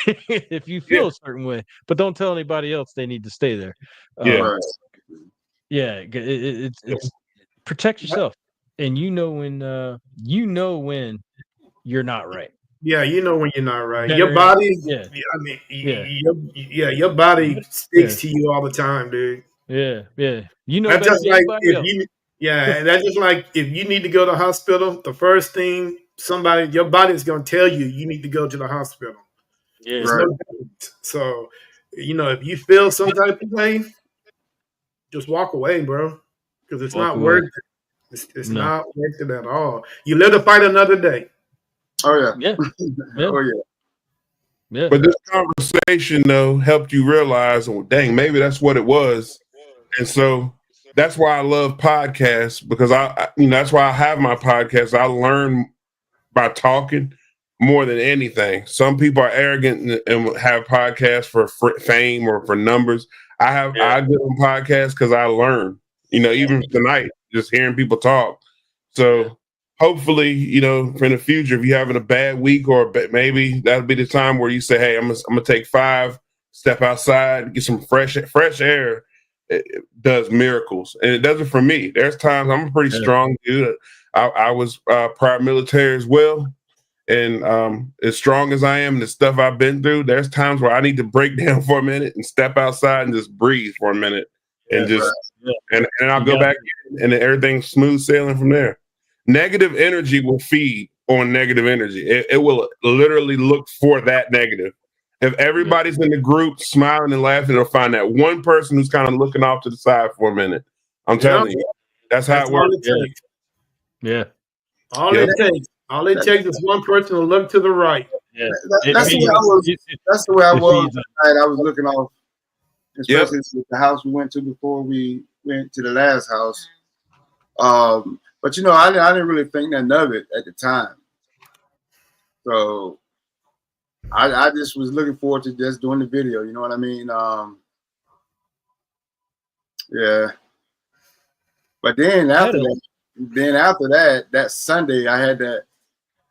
if you feel a certain way, but don't tell anybody else they need to stay there. It's protect yourself, and you know when you're not right. Yeah, you know when you're not right. Your body, your body speaks to you all the time, dude. Yeah. You know, that's just like Yeah, and that's just like if you need to go to the hospital, the first thing your body's gonna tell you, you need to go to the hospital. Yeah. There's no difference. So, if you feel some type of way, just walk away, bro, because it's not worth it. It's not worth it at all. You live to fight another day. Oh yeah. Yeah. Oh yeah. Yeah. But this conversation though helped you realize, oh, dang, maybe that's what it was. And so that's why I love podcasts, because that's why I have my podcast. I learn by talking more than anything. Some people are arrogant and have podcasts for fame or for numbers. I get on podcasts because I learn. Even tonight, just hearing people talk. So hopefully, for the future, if you're having a bad week, or maybe that'll be the time where you say, "Hey, I'm gonna take 5, step outside, get some fresh air." It does miracles, and it does it for me. There's times I'm a pretty strong dude. I was prior military as well, and as strong as I am, and the stuff I've been through, there's times where I need to break down for a minute and step outside and just breathe for a minute, and and I'll go back in, and everything's smooth sailing from there. Negative energy will feed on negative energy. It will literally look for that negative. If everybody's in the group smiling and laughing, they'll find that one person who's kind of looking off to the side for a minute. I'm telling you, that's how it works. Yeah. All it takes is one person to look to the right. Yeah. That's the way I was tonight. I was looking off, especially the house we went to before we went to the last house. But I didn't really think nothing of it at the time. So I just was looking forward to just doing the video. You know what I mean? Yeah. But then after that, that Sunday I had that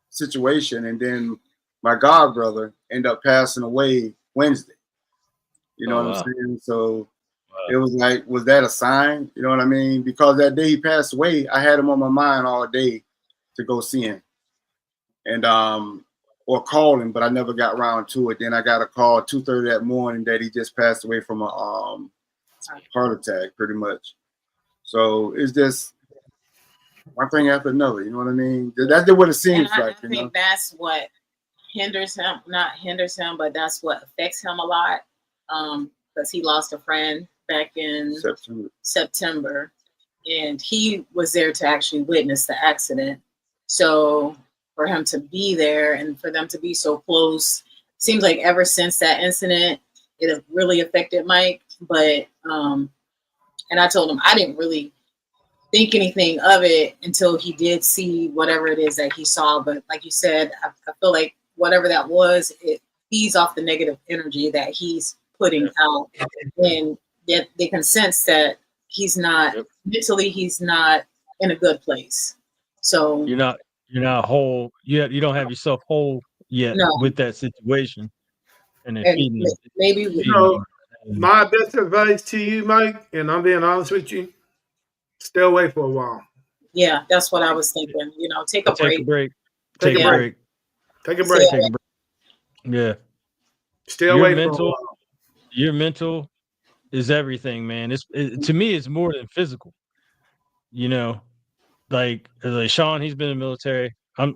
situation, and then my god brother ended up passing away Wednesday. You know what I'm saying? So it was like, was that a sign? You know what I mean? Because that day he passed away, I had him on my mind all day to go see him, and or call him, but I never got around to it. Then I got a call 2:30 that morning that he just passed away from a heart attack, pretty much. So it's just one thing after another. You know what I mean? That's what it seems like. I think that's what not hinders him, but that's what affects him a lot. Because he lost a friend back in September, and he was there to actually witness the accident. So for him to be there and for them to be so close, seems like ever since that incident, it really affected Mike. But and I told him I didn't really think anything of it until he did see whatever it is that he saw. But like you said, I feel like whatever that was, it feeds off the negative energy that he's putting out, and yet they can sense that he's not mentally, he's not in a good place. So you're not whole. You don't have yourself whole yet with that situation, and maybe my best advice to you, Mike, and I'm being honest with you, stay away for a while. Yeah, that's what I was thinking. Take a break. Take a break. Take a break. Yeah. Stay away for a while. Your mental is everything, man. To me, it's more than physical. Like Sean, he's been in the military. I'm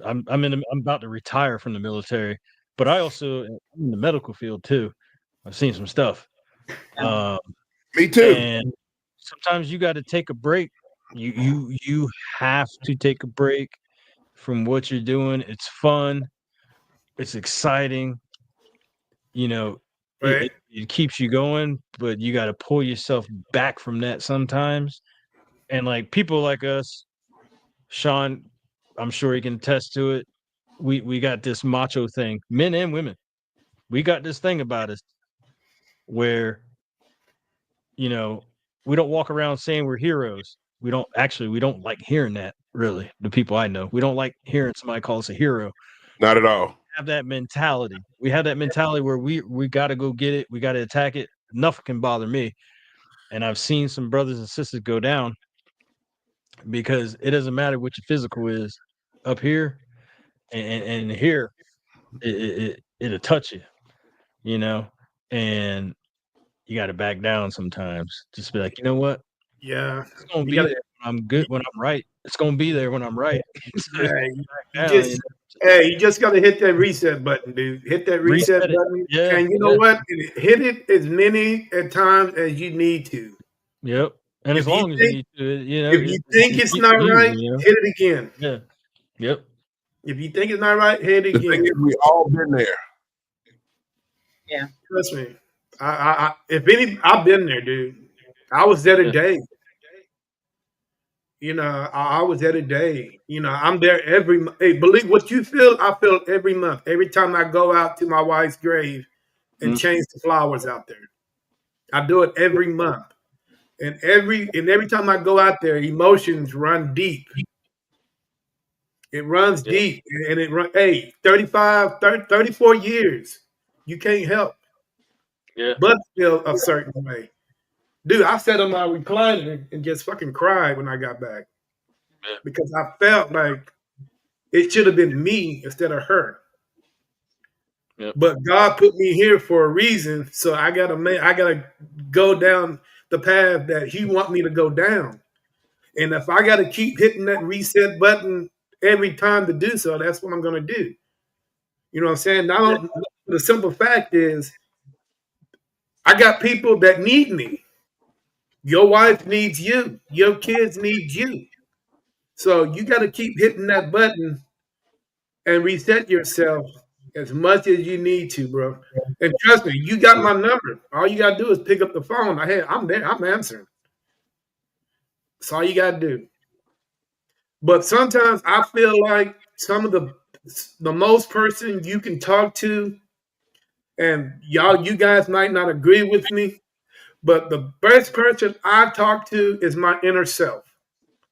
about to retire from the military, but I'm in the medical field too. I've seen some stuff. Me too. And sometimes you got to take a break. You have to take a break from what you're doing. It's fun. It's exciting. Right. It keeps you going, but you got to pull yourself back from that sometimes. And like people like us, Sean, I'm sure he can attest to it. We got this macho thing, men and women. We got this thing about us where, we don't walk around saying we're heroes. We don't like hearing that, really. The people I know, we don't like hearing somebody call us a hero. Not at all. Have that mentality. We have that mentality where we got to go get it. We got to attack it. Nothing can bother me. And I've seen some brothers and sisters go down because it doesn't matter what your physical is up here and here. It'll touch you, and you got to back down sometimes. Just be like, you know what? Yeah, it's gonna be there. I'm good, when I'm right. It's gonna be there when I'm right. You just gotta hit that reset button, dude. Hit that reset button, and you know what? Hit it as many at times as you need to. Yep. And as long as you need to, you know, if you think it's not right, hit it again. Yeah. Yep. If you think it's not right, hit it again. We all been there. Yeah. Trust me. I've been there, dude. I was there today. You know, I was there today. You know, I'm there believe what you feel, I feel every month. Every time I go out to my wife's grave and change the flowers out there. I do it every month. And every time I go out there, emotions run deep. It runs deep. And it runs 34 years. You can't help but feel a certain way. Dude, I sat on my recliner and just fucking cried when I got back. Because I felt like it should have been me instead of her. Yep. But God put me here for a reason, so I gotta go down the path that He want me to go down. And if I gotta keep hitting that reset button every time to do so, that's what I'm gonna do. You know what I'm saying? The simple fact is, I got people that need me. Your wife needs you. Your kids need you. So you got to keep hitting that button and reset yourself as much as you need to, bro. And trust me, you got my number. All you got to do is pick up the phone. I'm there. I'm answering. That's all you got to do. But sometimes I feel like some of the most person you can talk to, and you guys might not agree with me, but the best person I talk to is my inner self,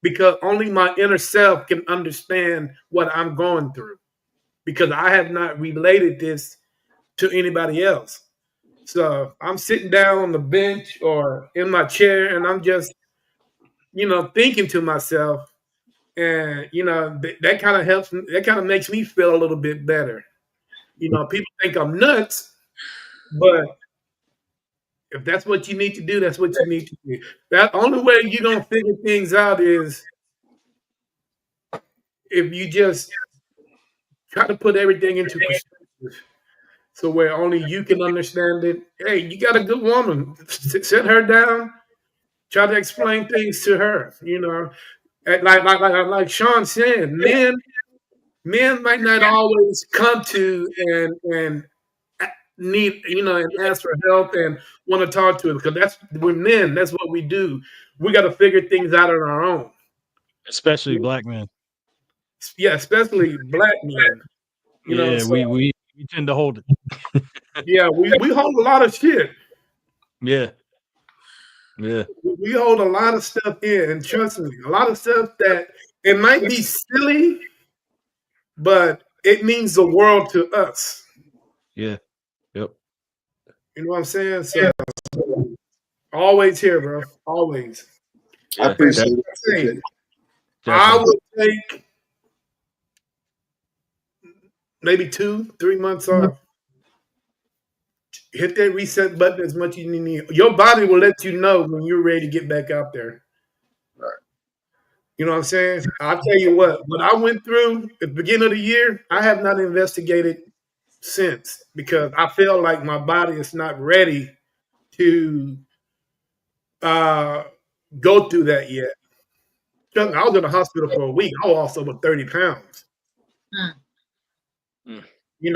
because only my inner self can understand what I'm going through, because I have not related this to anybody else. So I'm sitting down on the bench or in my chair and I'm just, thinking to myself, and, that kind of helps. That kind of makes me feel a little bit better. People think I'm nuts, but if that's what you need to do, that's what you need to do. The only way you're going to figure things out is if you just try to put everything into perspective, so where only you can understand it. Hey, you got a good woman. Sit her down. Try to explain things to her. Like Sean said, men might not always come to and need, and ask for help and want to talk to us, because we're men. That's what we do. We got to figure things out on our own. Especially black men. Yeah, especially black men. We tend to hold it. Yeah, we hold a lot of shit. Yeah. Yeah. We hold a lot of stuff in, and trust me, a lot of stuff that it might be silly, but it means the world to us. Yeah. Yep. You know what I'm saying? So always here, bro. Always. I appreciate it. I would take maybe 2-3 months off. Hit that reset button as much as you need. Your body will let you know when you're ready to get back out there. Right. You know what I'm saying? I'll tell you what I went through at the beginning of the year, I have not investigated since, because I feel like my body is not ready to go through that yet. I was in the hospital for a week. I lost over 30 pounds.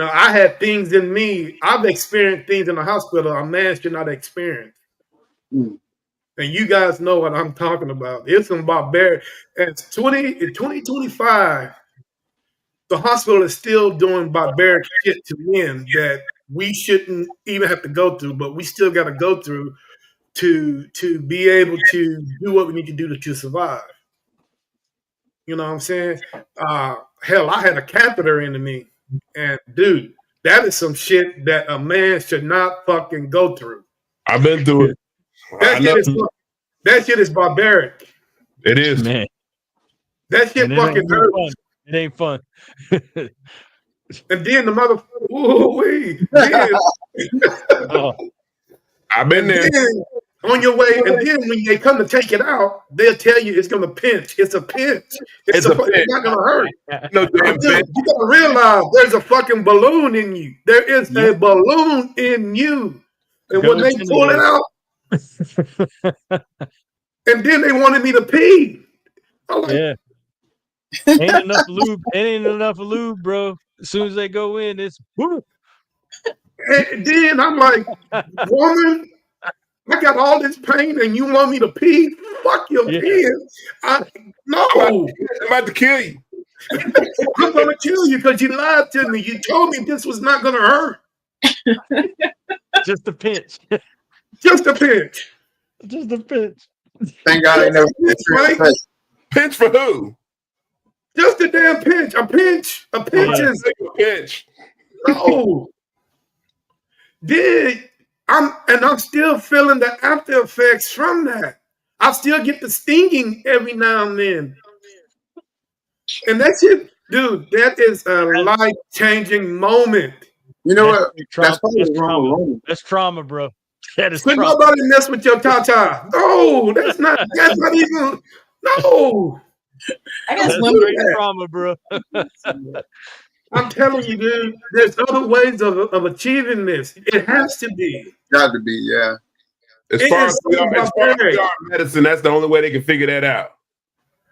I had things in me. I've experienced things in the hospital a man should not experience. And you guys know what I'm talking about. It's some barbaric. In 2025, the hospital is still doing barbaric shit to men that we shouldn't even have to go through, but we still got to go through to be able to do what we need to do to survive. You know what I'm saying? Hell, I had a catheter into me. And dude, that is some shit that a man should not fucking go through. I've been through it. That shit is barbaric. It is, man. That shit fucking hurts. It ain't fun. And then the motherfucker, I've been there. on your way, and then when they come to take it out, they'll tell you it's going to pinch. It's a pinch. It's not going to hurt. No damn pinch. You got to realize there's a fucking balloon in you. There is a balloon in you. And when they pull it out, and then they wanted me to pee. I'm like, ain't enough lube. Ain't enough lube, bro. As soon as they go in, it's woo. And then I'm like, woman, I got all this pain and you want me to pee? Fuck your pants. No. I'm about to kill you. I'm going to kill you because you lied to me. You told me this was not going to hurt. Just a pinch. Just a pinch. Just a pinch. Thank God I never pinch for who? Just a damn pinch. A pinch. A pinch is a pinch. No. I'm still feeling the after effects from that. I still get the stinging every now and then. And that's it, dude. That is a life-changing moment. You know what? That's trauma. That's trauma, bro. That is trauma. Nobody mess with your tata. No, that's not even. No. I guess great trauma, bro. I'm telling you, dude, there's other ways of achieving this. It has to be. Got to be, yeah. As far as medicine, that's the only way they can figure that out.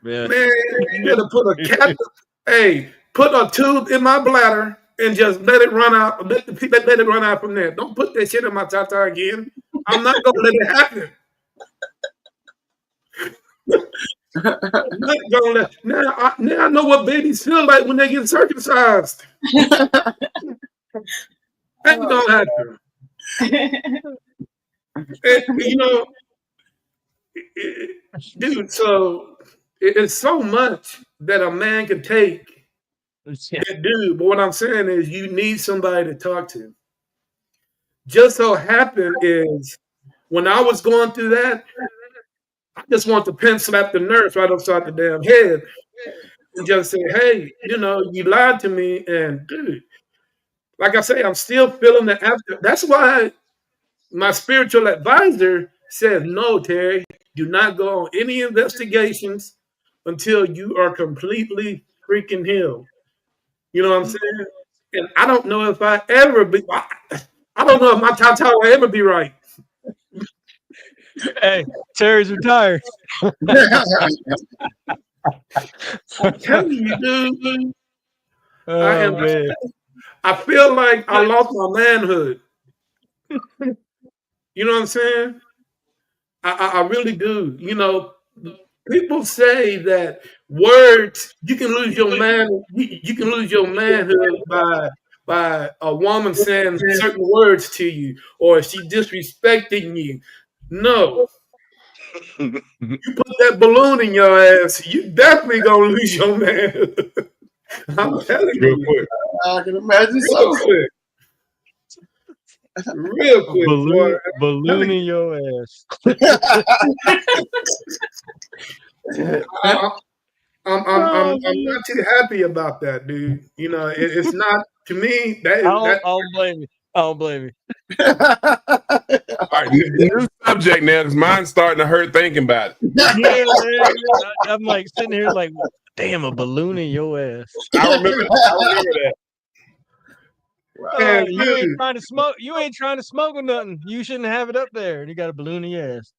Yeah. Man, you gotta put put a tube in my bladder and just let it run out. Let it run out from there. Don't put that shit in my tata again. I'm not gonna let it happen. Now I know what babies feel like when they get circumcised. Ain't gonna happen. And, dude, so it's so much that a man can take. Dude, but what I'm saying is you need somebody to talk to. Just so happened is when I was going through that, I just want to pen slap the nurse right upside the damn head and just say, hey, you lied to me. And dude, like I say, I'm still feeling the after. That's why my spiritual advisor says, no, Terry, do not go on any investigations until you are completely freaking healed. You know what I'm saying? And I don't know if I don't know if my tata will ever be right. Hey, Terry's retired. I'm telling you, dude. I feel like I lost my manhood. You know what I'm saying? I really do. People say that words, you can lose your manhood by a woman saying certain words to you, or she disrespecting you. No. You put that balloon in your ass, you definitely gonna lose your manhood. I'm telling you. Real quick. I can imagine Real quick. Real quick. Balloon in your ass. I'm not too happy about that, dude. It's not, to me, I don't blame you. I don't blame you. All right, new subject now, because mine's starting to hurt thinking about it. Yeah, man. I'm like sitting here like, damn, a balloon in your ass. I remember that. Man, you ain't trying to smoke. You ain't trying to smoke or nothing. You shouldn't have it up there. And you got a balloon in your ass.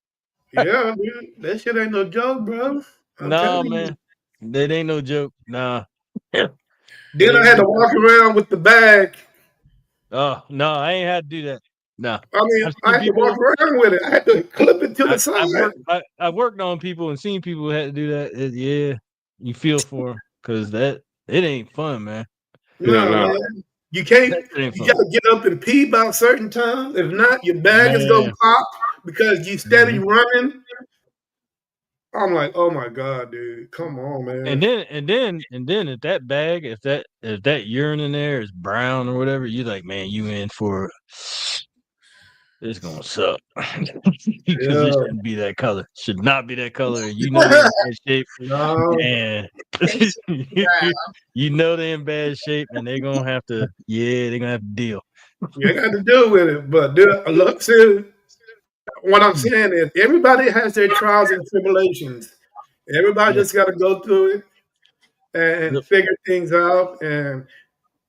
Yeah, dude, that shit ain't no joke, bro. Nah, man, that ain't no joke. Nah. Then I had to walk around with the bag. Oh no, I ain't had to do that. No. I mean, I had to walk around with it. I had to clip it to the side. I've worked on people and seen people who had to do that. Yeah, you feel for them because it ain't fun, man. No, man. You can't. You got to get up and pee by a certain time. If not, your bag is gonna pop because you steady running. I'm like, oh my god, dude, come on, man. And then if that bag, if that urine in there is brown or whatever, you like, man, you in for it's gonna suck because it shouldn't be that color. Should not be that color. You know they're in bad shape, and you know they're in bad shape, and they're gonna have to, they're gonna have to deal. You got to deal with it, but dude, I love seeing. what I'm saying is everybody has their trials and tribulations. Everybody just got to go through it and figure things out. And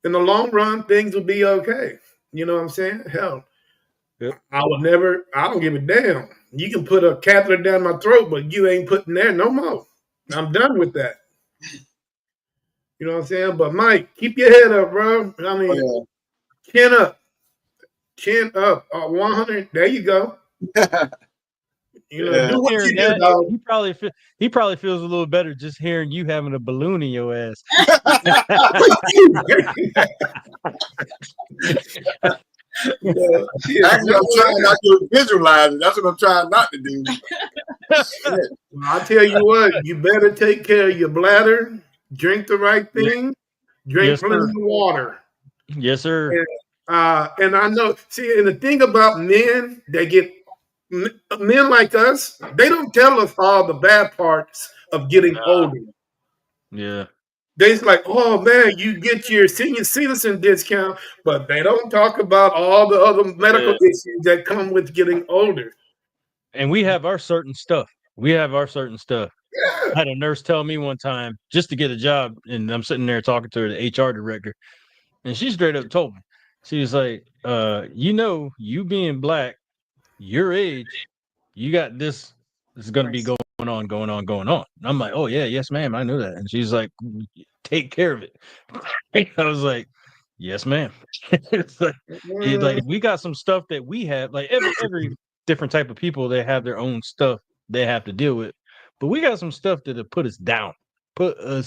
in the long run, things will be okay. You know what I'm saying? Hell, I don't give a damn. You can put a catheter down my throat, but you ain't putting there no more. I'm done with that. You know what I'm saying? But Mike, keep your head up, bro. I mean, chin up. Chin up. 100. There you go. You know, do what you do, dog. He probably feels a little better just hearing you having a balloon in your ass. Actually, I'm trying not to visualize it. That's what I'm trying not to do. I'll tell you what, you better take care of your bladder, drink the right thing, drink plenty of water. Yes, sir. And I know, see, and the thing about men, men like us, they don't tell us all the bad parts of getting older. Yeah. They's like, oh man, you get your senior citizen discount, but they don't talk about all the other medical issues that come with getting older. And we have our certain stuff. Yeah. I had a nurse tell me one time just to get a job, and I'm sitting there talking to her, the HR director, and she straight up told me, she was like, you being black, your age, you got this is going to be going on. And I'm like, oh yeah, yes ma'am, I knew that. And she's like, take care of it. I was like, yes ma'am. It's like we got some stuff that we have, like every different type of people, they have their own stuff they have to deal with, but we got some stuff that'll put us down. I'll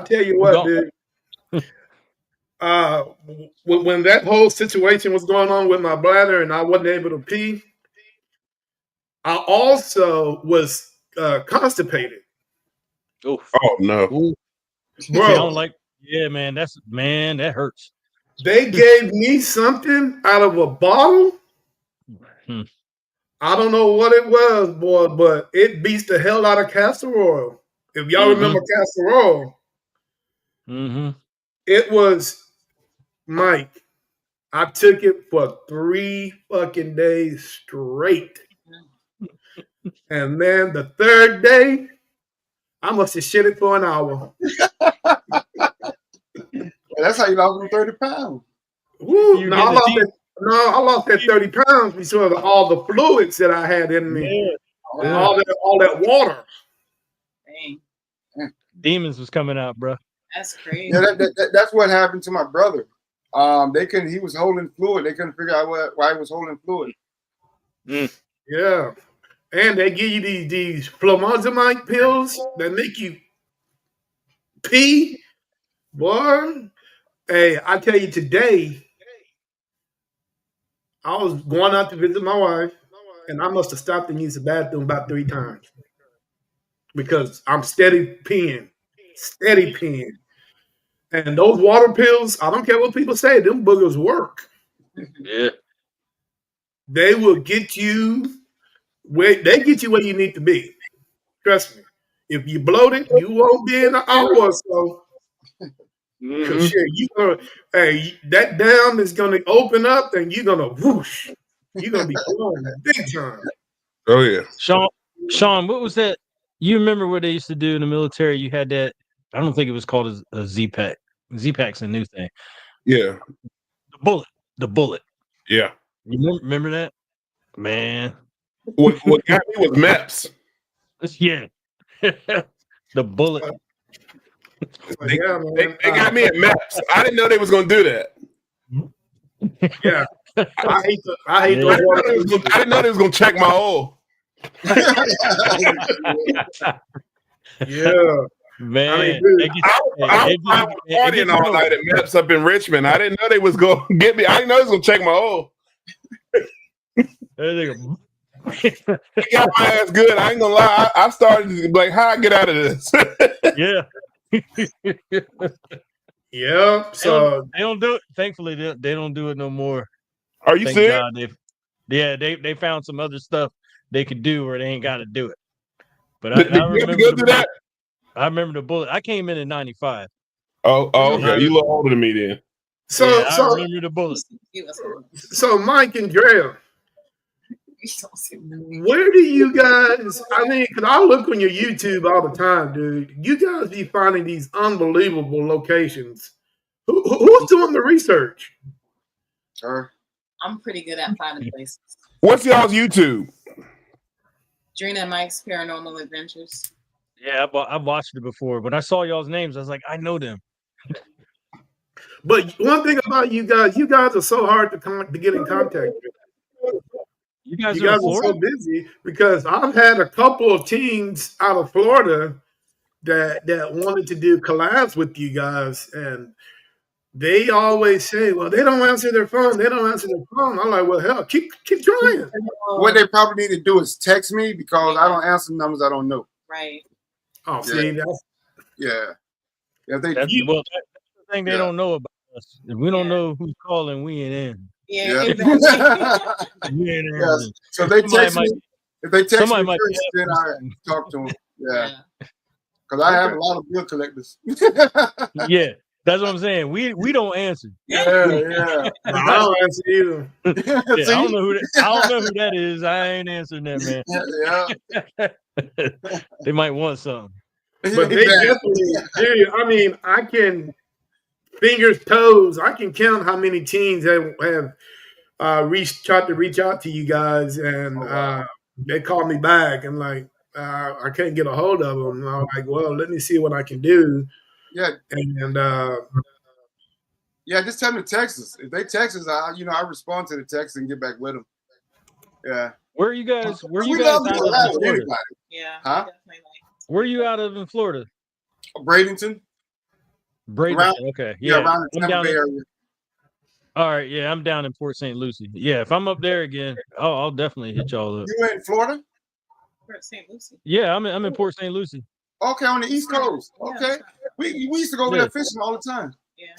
tell you what, dude. When that whole situation was going on with my bladder and I wasn't able to pee, I also was constipated. Oh no, bro! That hurts. They gave me something out of a bottle. I don't know what it was, boy, but it beats the hell out of castor oil. If y'all remember castor oil, it was, Mike, I took it for 3 fucking days straight. And man, the third day, I must have shit it for an hour. That's how you lost 30 pounds. Woo, I lost that 30 pounds because of all the fluids that I had in me. Yeah. All that water. Dang. Demons was coming out, bro. That's crazy. Yeah, that's what happened to my brother. He was holding fluid. They couldn't figure out why he was holding fluid. Yeah. And they give you these fluoxamine pills that make you pee. Boy. Hey, I tell you today, I was going out to visit my wife, and I must have stopped and used the bathroom about 3 times because I'm steady peeing. And those water pills, I don't care what people say, them boogers work. Yeah. They will get you where you need to be. Trust me. If you bloated, you won't be in an hour or so. Because that dam is gonna open up and you're gonna whoosh. You're gonna be blowing big time. Oh yeah. Sean, what was that? You remember what they used to do in the military? You had that, I don't think it was called a Z-Pack. Z-Pack's a new thing. Yeah. The bullet. Yeah. You remember that? Man. What got me was MEPS. Yeah. The bullet. They got me at MEPS. I didn't know they was gonna do that. Yeah. I hate those water. I didn't know they was gonna check my oil. Yeah. Man, I was partying all night at MEPS up in Richmond. I didn't know they was gonna get me. I didn't know they was gonna check my oil. They got my ass good. I ain't gonna lie. I started to be like, how I get out of this? Yeah. Yeah. So they don't do it. Thankfully, they don't do it no more. Are you serious? God, they found some other stuff they could do where they ain't got to do it. But I remember that. I remember the bullet. I came in 95. Oh, okay. You a little older than me then. So I remember the bullet. So Mike and Drea, Where do you guys? I mean, because I look on your YouTube all the time, dude. You guys be finding these unbelievable locations. Who's doing the research? I'm pretty good at finding places. What's y'all's YouTube? Dina and Mike's Paranormal Adventures. Yeah, I've watched it before. When I saw y'all's names, I was like, I know them. But one thing about you guys are so hard to get in contact with. You guys are so busy because I've had a couple of teams out of Florida that wanted to do collabs with you guys, and they always say, well, they don't answer their phone. I'm like, well, hell, keep trying. What they probably need to do is text me because I don't answer numbers I don't know. Right. Oh, see, that's that's the thing they don't know about us. If we don't know who's calling, we ain't in. Yeah. We ain't in. Yes. So they text me. If they text me first, then I talk to them. Yeah. Because I have a lot of bill collectors. Yeah. That's what I'm saying. We don't answer. Yeah. I don't answer either. I don't know who that is. I ain't answering that, man. They might want something. But they definitely do. I mean, I can fingers, toes. I can count how many teams have tried to reach out to you guys, and they call me back and like I can't get a hold of them. And I'm like, well, let me see what I can do. Yeah, and just tell them to text us. If they text us, I respond to the text and get back with them. Yeah. Where are you guys? Where you guys out of in Florida? Yeah. Huh? Where are you out of in Florida? Bradenton. Okay. Yeah, around the Tampa Bay area. All right. Yeah, I'm down in Port St. Lucie. Yeah, if I'm up there again, I'll definitely hit y'all up. You in Florida? Port St. Lucie. Yeah, I'm in Port St. Lucie. Okay, on the East Coast. Okay. We used to go over there fishing all the time. Yeah.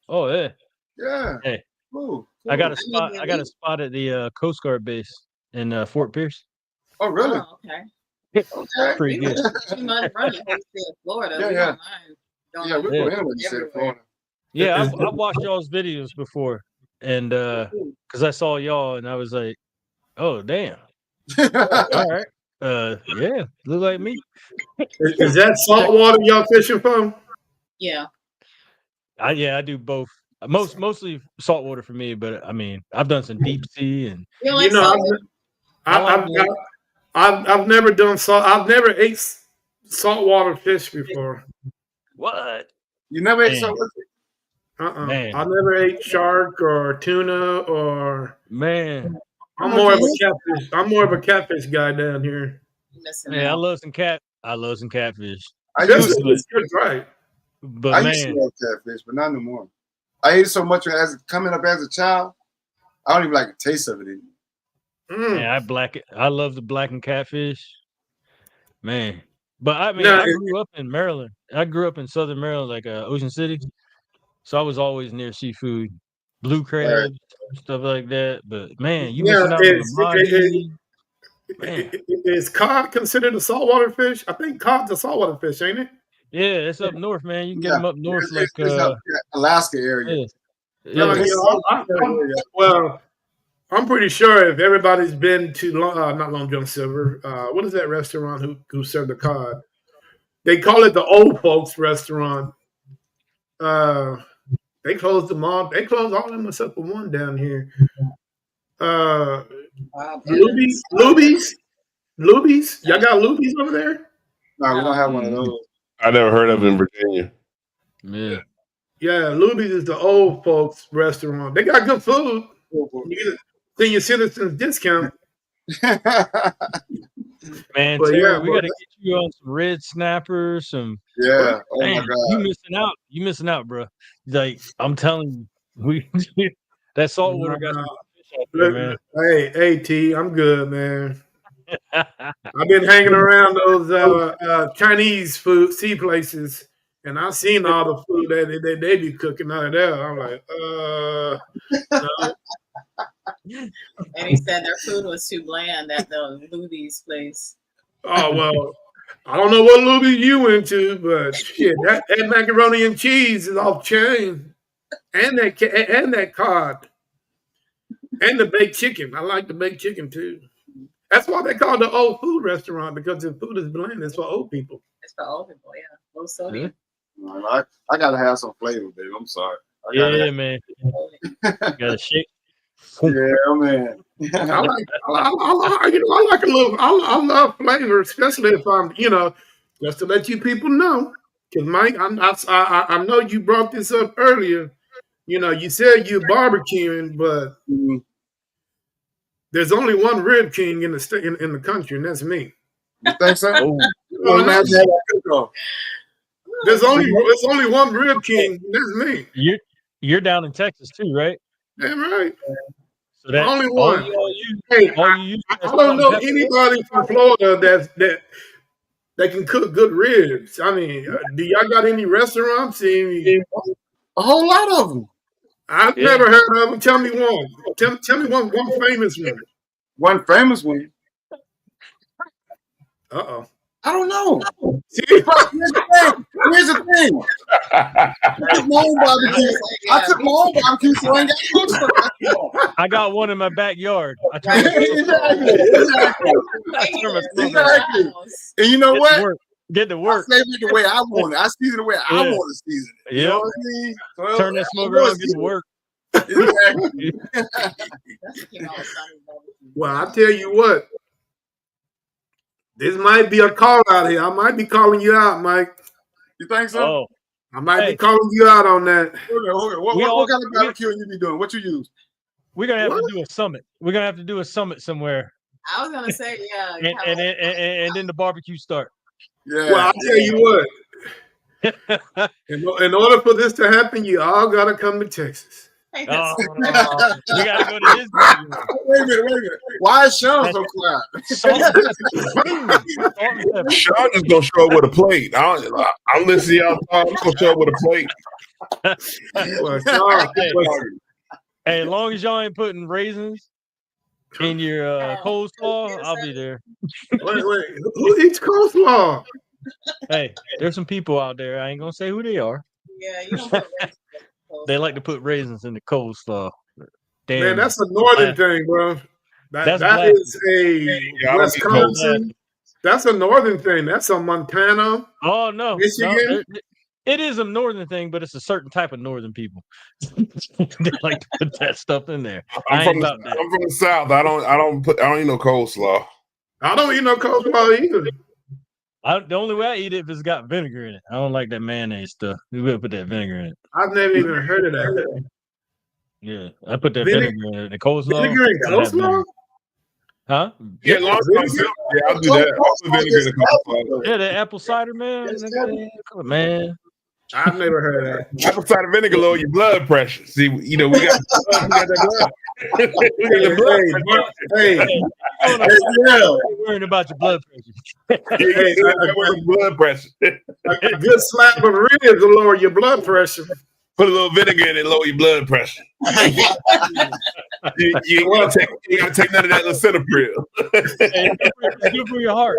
Oh yeah. Yeah. Hey. Cool. I got a spot at the Coast Guard base in Fort Pierce. Oh really? Oh, okay. Okay. Pretty good. You must run in Florida. Yeah, we're going to say Florida. Yeah, I've watched y'all's videos before, and because I saw y'all, and I was like, oh damn. All right. Yeah, look like me. Is that saltwater y'all fishing from? Yeah. I do both. Mostly saltwater for me, but I mean, I've done some deep sea and I've never done salt. I've never ate saltwater fish before. What? You never ate saltwater? Man. I never ate shark or tuna or man. I'm more of a catfish guy down here. Yeah, I love some catfish. I used to, but I used to love catfish, but not no more. I ate it so much coming up as a child. I don't even like the taste of it anymore. Yeah, I love the blackened catfish, man. But I mean, I grew up in Maryland. I grew up in Southern Maryland, like Ocean City. So I was always near seafood, blue crabs, stuff like that. But man, you missing out on the man. Is cod considered a saltwater fish? I think cod's a saltwater fish, ain't it? Yeah, it's up north, man. You can get them up north, it's up Alaska area. Well, I'm pretty sure if everybody's been to not Long John Silver, what is that restaurant who served the cod? They call it the old folks restaurant. They closed them all. They closed all of them except for one down here. Luby's. Y'all got Luby's over there? No, we don't have one of those. I never heard of it in Virginia. Yeah. Yeah, Luby's is the old folks restaurant. They got good food. Senior citizens discount. Man, Terry, we got to get you on some red snapper, some. Yeah. Oh man, my God. You missing out, bro. Like I'm telling you, that saltwater got some fish out there, man. Hey, T, I'm good, man. I've been hanging around those Chinese sea places, and I've seen all the food that they be cooking out of there. I'm like, no. And he said their food was too bland at the Luby's place. Oh well, I don't know what Luby you went to, but shit, that macaroni and cheese is off chain, and that cod. And the baked chicken. I like the baked chicken too. That's why they call it the old food restaurant, because the food is bland. It's for old people. It's for old people, yeah. Low sodium. I gotta have some flavor, baby. I'm sorry. Yeah, man. Gotta shake. Yeah, man. I like a little. I love flavor, especially if I'm, just to let you people know. Because Mike, I know you brought this up earlier. You said you're barbecuing, but there's only one Rib King in the state in the country, and that's me. You think so? There's only one Rib King, and that's me. You're down in Texas too, right? Damn right. So that only one. I don't know anybody from Florida that can cook good ribs. I mean, do y'all got any restaurants? A whole lot of them. I've never heard of them. Tell me one. Tell me one famous one. One famous one. Uh-oh. I don't know. Here's the thing. I took my own barbecue, so I ain't got I got one in my backyard. Exactly. And you know what? Get to work. I flavor it the way I want it. I season it the way I want to season it. You know what I mean? So turn that smoke around, get to work. Exactly. Well, I tell you what. This might be a call out here. I might be calling you out, Mike. You think so? Oh. I might be calling you out on that. Okay. What kind of barbecue you be doing? What you use? We're gonna have to do a summit. We're gonna have to do a summit somewhere. I was gonna say, yeah. And then the barbecue start. Yeah. Well, I'll tell you what. In order for this to happen, you all gotta come to Texas. We gotta go to this. Wait a minute. Why is Sean so quiet? Sean is gonna show up with a plate. I'm listening to y'all talk. I'm gonna show up with a plate. Hey, as long as y'all ain't putting raisins in your coleslaw, I'll be there. Wait. Who eats coleslaw? Hey, there's some people out there. I ain't gonna say who they are. Yeah, you don't put raisins. They like to put raisins in the coleslaw. Damn. Man, that's a northern thing, bro. That is a Wisconsin. That's a northern thing. That's a Montana. Oh no, Michigan. No, it is a northern thing, but it's a certain type of northern people. They like to put that stuff in there. I'm from the South. I don't eat no coleslaw. I don't eat no coleslaw either. The only way I eat it if it's got vinegar in it. I don't like that mayonnaise stuff. We will put that vinegar in it. I've never even heard of that. Yeah, I put that vinegar in it. The coleslaw. Vinegar in coleslaw? Huh? Yeah, I'll do that. I'll put vinegar in the coleslaw. Yeah, the apple cider, man. Man. I've never heard of that. Apple cider vinegar lower your blood pressure. See, we got that blood. Worrying about your blood pressure. Blood pressure. A good slap of ribs will lower your blood pressure. Put a little vinegar in it, lower your blood pressure. you ain't gotta take none of that Lisinopril. It's good for your heart.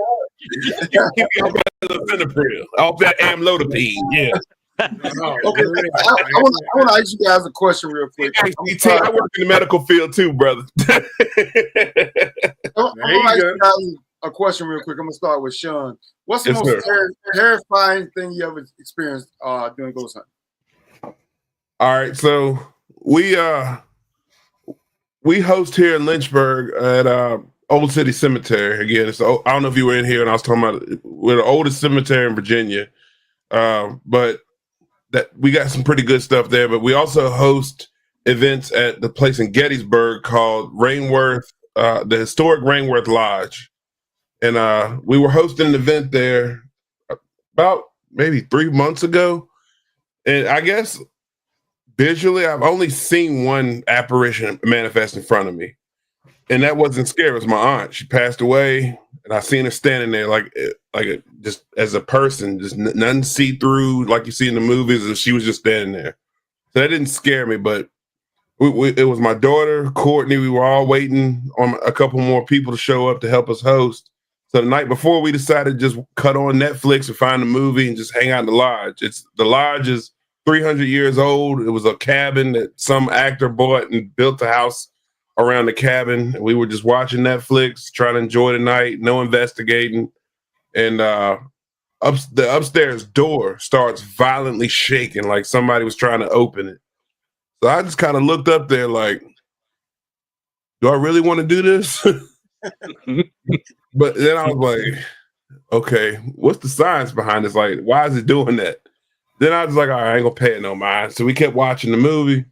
Lisinopril, all that amlodipine. Yeah. Okay, I want to ask you guys a question real quick. I work in the medical field too, brother. I want to ask you guys a question real quick. I'm gonna start with Sean. What's the most terrifying thing you ever experienced doing ghost hunting? All right, so we host here in Lynchburg at Old City Cemetery. Again, I don't know if you were in here, and I was talking about we're the oldest cemetery in Virginia, but that we got some pretty good stuff there. But we also host events at the place in Gettysburg called Rainworth, the historic Rainworth Lodge, and we were hosting an event there about maybe 3 months ago, and I guess. Visually, I've only seen one apparition manifest in front of me, and that wasn't scary. It was my aunt. She passed away, and I seen her standing there like just as a person, just nothing see through like you see in the movies, and she was just standing there. So that didn't scare me, but it was my daughter, Courtney. We were all waiting on a couple more people to show up to help us host. So the night before, we decided to just cut on Netflix and find a movie and just hang out in the lodge. The lodge is 300 years old. It was a cabin that some actor bought and built the house around the cabin. We were just watching Netflix, trying to enjoy the night, no investigating. And the upstairs door starts violently shaking, like somebody was trying to open it. So I just kind of looked up there like, do I really want to do this? But then I was like, okay, what's the science behind this? Like, why is it doing that? Then I was like, all right, I ain't gonna pay it no mind. So we kept watching the movie.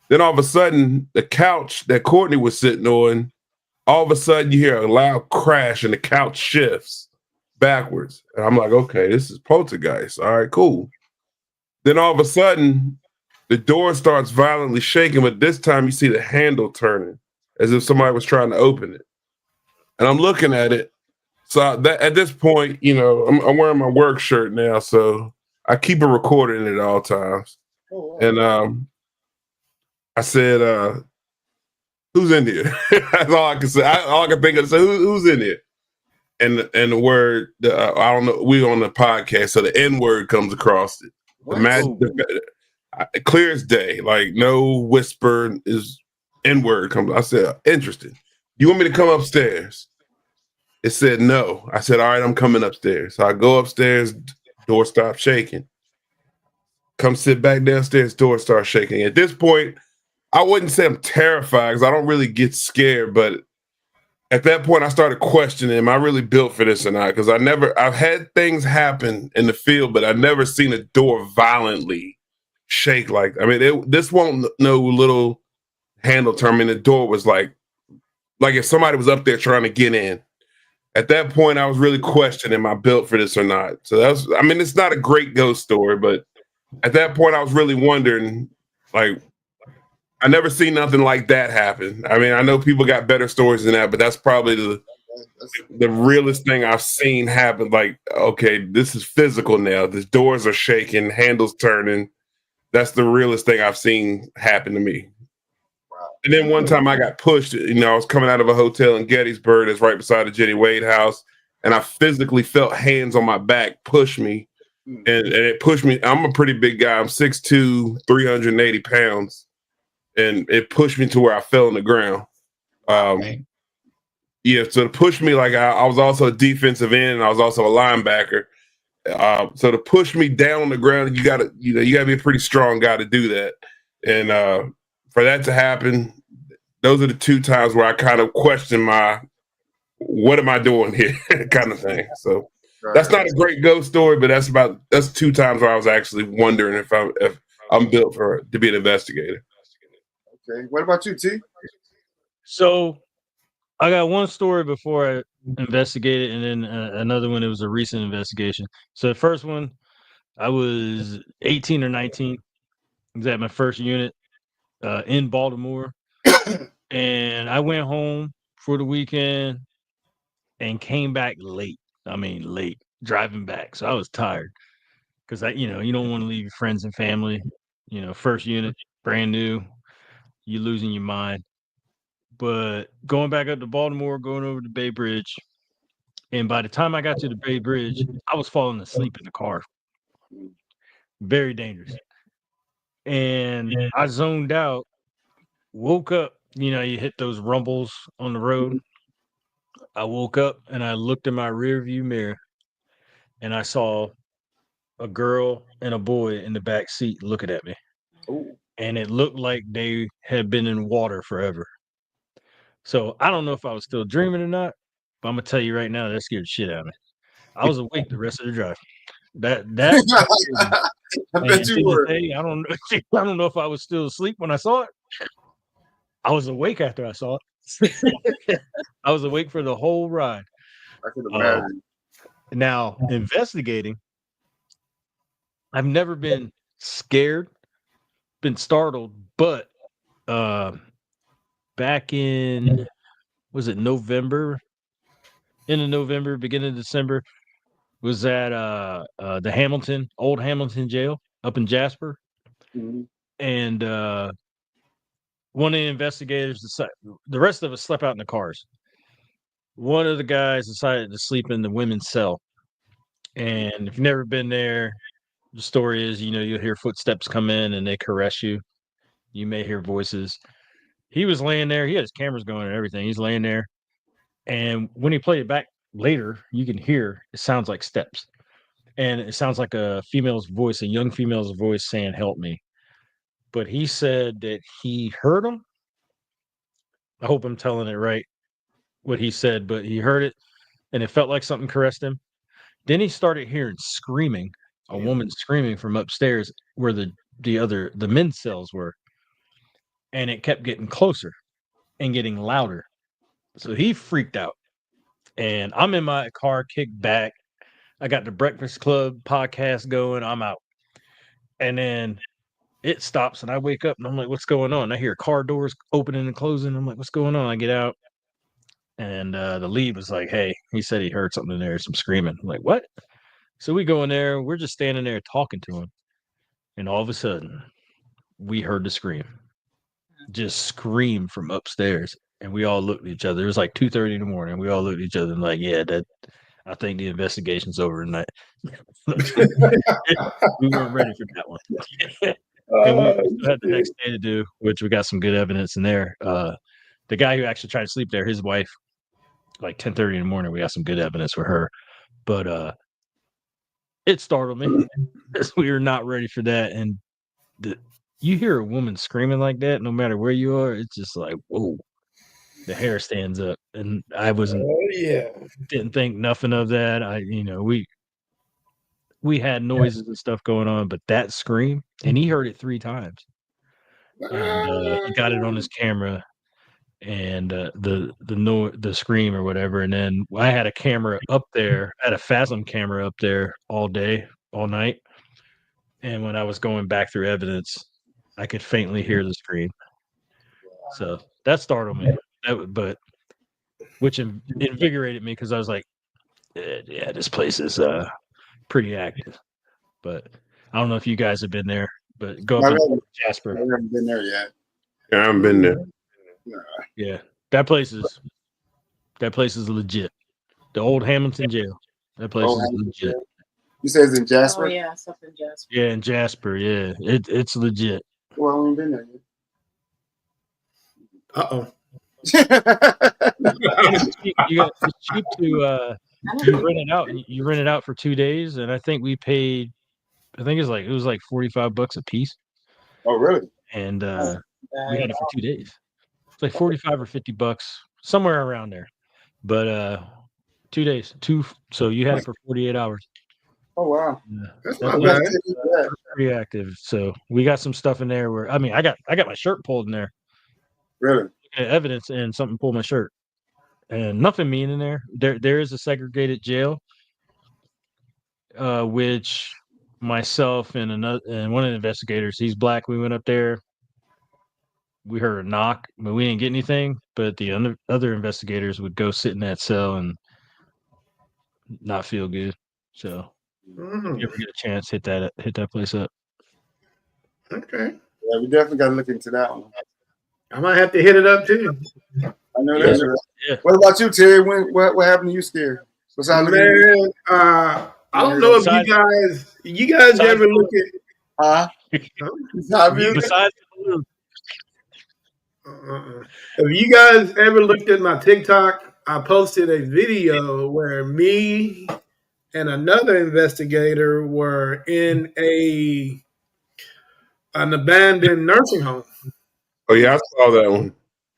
Then all of a sudden, the couch that Courtney was sitting on, all of a sudden you hear a loud crash and the couch shifts backwards. And I'm like, okay, this is poltergeist. All right, cool. Then all of a sudden, the door starts violently shaking, but this time you see the handle turning as if somebody was trying to open it. And I'm looking at it. So that, at this point, you know, I'm wearing my work shirt now, so I keep a recording at all times. Oh, wow. And I said, who's in here? That's all I can say. All I can think of is, who's in here? And the word, I don't know, we on the podcast, so the N word comes across it. Clear as day, like no whisper, is N word comes. I said, interesting. You want me to come upstairs? It said no. I said, all right, I'm coming upstairs. So I go upstairs, door stops shaking. Come sit back downstairs, door starts shaking. At this point, I wouldn't say I'm terrified because I don't really get scared, but at that point I started questioning, am I really built for this or not? Because I've had things happen in the field, but I've never seen a door violently shake like, I mean, this won't no little handle turn. I mean, the door was like if somebody was up there trying to get in. At that point, I was really questioning, am I built for this or not? So that's, I mean, it's not a great ghost story, but at that point, I was really wondering, like, I never seen nothing like that happen. I mean, I know people got better stories than that, but that's probably the realest thing I've seen happen. Like, okay, this is physical now. The doors are shaking, handles turning. That's the realest thing I've seen happen to me. And then one time I got pushed, you know, I was coming out of a hotel in Gettysburg that's right beside the Jenny Wade house, and I physically felt hands on my back push me, and it pushed me. I'm a pretty big guy. I'm 6'2", 380 pounds, and it pushed me to where I fell on the ground. Yeah, so to push me, like I was also a defensive end, and I was also a linebacker. So to push me down on the ground, you gotta be a pretty strong guy to do that. And for that to happen, those are the two times where I kind of question what am I doing here kind of thing. So that's not a great ghost story, but that's two times where I was actually wondering if I'm built to be an investigator. Okay. What about you, T? So I got one story before I investigated, and then another one. It was a recent investigation. So the first one, I was 18 or 19. I was at my first unit in Baltimore, and I went home for the weekend and came back late. I mean, late driving back. So I was tired because you don't want to leave your friends and family. You know, first unit, brand new, you losing your mind. But going back up to Baltimore, going over the Bay Bridge, and by the time I got to the Bay Bridge, I was falling asleep in the car. Very dangerous. And I zoned out, woke up, you hit those rumbles on the road. I woke up and I looked in my rear view mirror and I saw a girl and a boy in the back seat looking at me. Ooh. And it looked like they had been in water forever. So I don't know if I was still dreaming or not, but I'm gonna tell you right now, that scared the shit out of me. I was awake the rest of the drive. That I bet you were. I don't know. I don't know if I was still asleep when I saw it. I was awake after I saw it. I was awake for the whole ride. I can imagine. Now, investigating, I've never been scared, been startled, but back in, was it November? End of November, beginning of December, was at the old Hamilton jail up in Jasper. Mm-hmm. And one of the investigators decided, the rest of us slept out in the cars. One of the guys decided to sleep in the women's cell. And if you've never been there, the story is, you'll hear footsteps come in and they caress you. You may hear voices. he was laying there. He had his cameras going and everything. He's laying there. And when he played it back later, you can hear it sounds like steps. And it sounds like a female's voice, a young female's voice saying, "Help me." But he said that he heard him. I hope I'm telling it right, what he said, but he heard it and it felt like something caressed him. Then he started hearing screaming, a woman screaming from upstairs where the men's cells were. And it kept getting closer and getting louder. So he freaked out. And I'm in my car, kicked back. I got the Breakfast Club podcast going. I'm out. And then it stops and I wake up and I'm like, what's going on? I hear car doors opening and closing. I'm like, what's going on? I get out. And the lead was like, hey, he said he heard something in there, some screaming. I'm like, what? So we go in there. We're just standing there talking to him. And all of a sudden, we heard the scream. Just scream from upstairs. And we all looked at each other. It was like 2:30 in the morning. We all looked at each other and like, yeah, I think the investigation's over tonight. We weren't ready for that one. And we still had the next day to do, which we got some good evidence in there. The guy who actually tried to sleep there, his wife, like 10:30 in the morning, we got some good evidence for her. But it startled me because we were not ready for that. And you hear a woman screaming like that, no matter where you are, it's just like, whoa, the hair stands up. And I didn't think nothing of that. We had noises and stuff going on, but that scream, and he heard it 3 times. And he got it on his camera, and the scream or whatever. And then I had a camera up there, I had a Phasm camera up there all day, all night. And when I was going back through evidence, I could faintly hear the scream. So that startled me. But which invigorated me because I was like, yeah, this place is pretty active. But I don't know if you guys have been there, but go up to Jasper. I haven't been there yet. Yeah, I haven't been there. Yeah, that place is legit. The old Hamilton jail. That place is legit. You say it's in Jasper? Oh yeah, it's up in Jasper. Yeah, in Jasper. Yeah, it's legit. Well, I haven't been there yet. It's cheap to you rent it out. You rent it out for 2 days, and I think we paid. I think it was like $45 a piece. Oh, really? And we had it for 2 days. It's like $45 or $50, somewhere around there. But 2 days, so you had it for 48 hours. Oh wow, that's not bad. Pretty active. So we got some stuff in there where I got my shirt pulled in there. Really? Evidence and something pulled my shirt, and nothing mean in there. There is a segregated jail, which myself and one of the investigators, he's black. We went up there. We heard a knock, but we didn't get anything. But the other investigators would go sit in that cell and not feel good. So if you ever get a chance, hit that place up. Okay. Yeah, we definitely got to look into that one. I might have to hit it up too. I know that's right. Yeah. What about you, Terry? What happened to you, Scary? Man, I don't know if you guys ever look at besides if you guys ever looked at my TikTok, I posted a video where me and another investigator were in an abandoned nursing home. Oh yeah, I saw that one.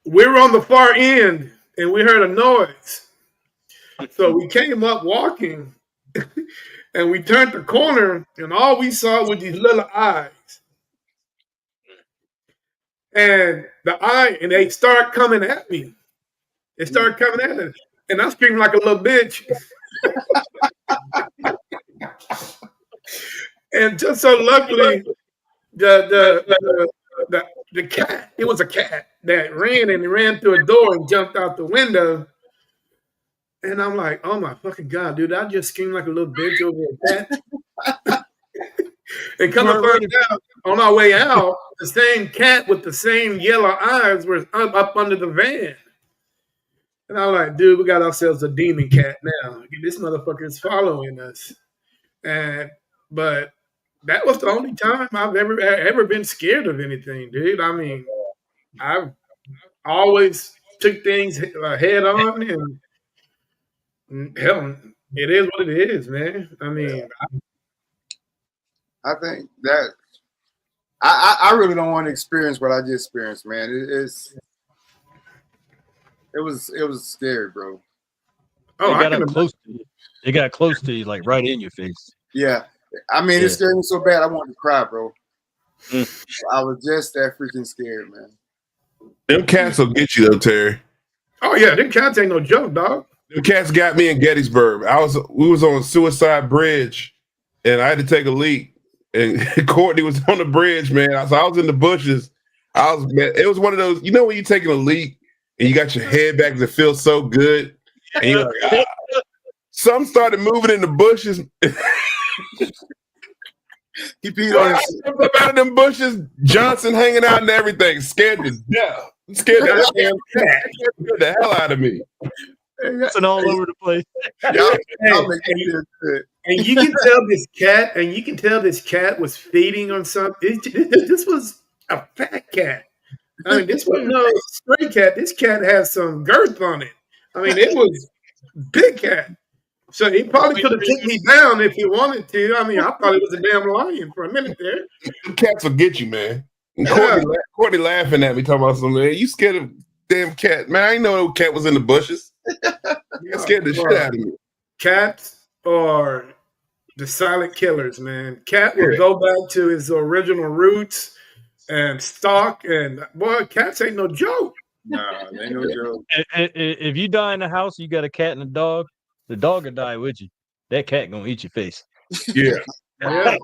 We were on the far end and we heard a noise. So we came up walking and we turned the corner and all we saw was these little eyes. And they start coming at me. They started coming at us. And I screamed like a little bitch. And just so luckily, the cat, it was a cat that ran through a door and jumped out the window. And I'm like, oh my fucking God, dude, I just screamed like a little bitch over a cat. And come to find out, on our way out, the same cat with the same yellow eyes was up under the van. And I'm like, dude, we got ourselves a demon cat now. This motherfucker is following us. But that was the only time I've ever been scared of anything, dude. I mean, always took things head on, and hell, it is what it is, man. I mean, I think that I really don't want to experience what I just experienced, man. It was scary, bro. Oh, it got up close to you. It got close to you, like right in your face. Yeah, I mean, it scared me so bad I wanted to cry, bro. I was just that freaking scared, man. Them cats will get you though, Terry. Oh yeah, them cats ain't no joke, dog. Them cats got me in Gettysburg. We was on Suicide Bridge, and I had to take a leak. And Courtney was on the bridge, man. I was in the bushes. It was one of those, you know, when you're taking a leak and you got your head back and it feels so good, and you're like, some started moving in the bushes. He peed on himself. Out of them bushes, Johnson hanging out and everything, scared to death. Scared the hell out of me. It's all over the place. And you can tell this cat was feeding on something. This was a fat cat. I mean, this was no stray cat. This cat has some girth on it. I mean, it was big cat. So he probably could have took me down if he wanted to. I mean, I thought it was a damn lion for a minute there. The cats will get you, man. Courtney laughing at me, talking about something. Man, you scared of damn cat. Man, I didn't know no cat was in the bushes. You scared the shit out of me. Cats are the silent killers, man. Cat will go back to his original roots and stalk, and boy, cats ain't no joke. Nah, they ain't no joke. If you die in the house, you got a cat and a dog. The dog will die with you. That cat gonna eat your face. Yeah. That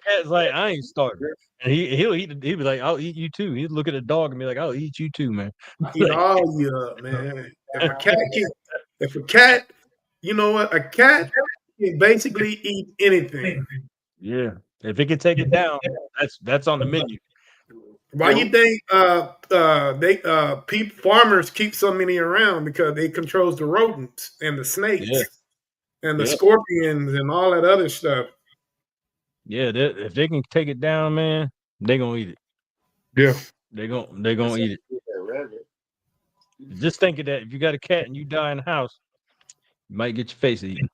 cat's like, I ain't starting. And he'll be like, I'll eat you too. He'd look at the dog and be like, I'll eat you too, man. Eat all you up, man. If a cat, you know what? A cat can basically eat anything. Yeah. If it can take it down, that's on the menu. Why you think farmers keep so many around? Because they controls the rodents and the snakes and the scorpions and all that other stuff. Yeah, if they can take it down, man, they gonna eat it. Yeah, they gonna eat it. Just think of that. If you got a cat and you die in the house, you might get your face eaten.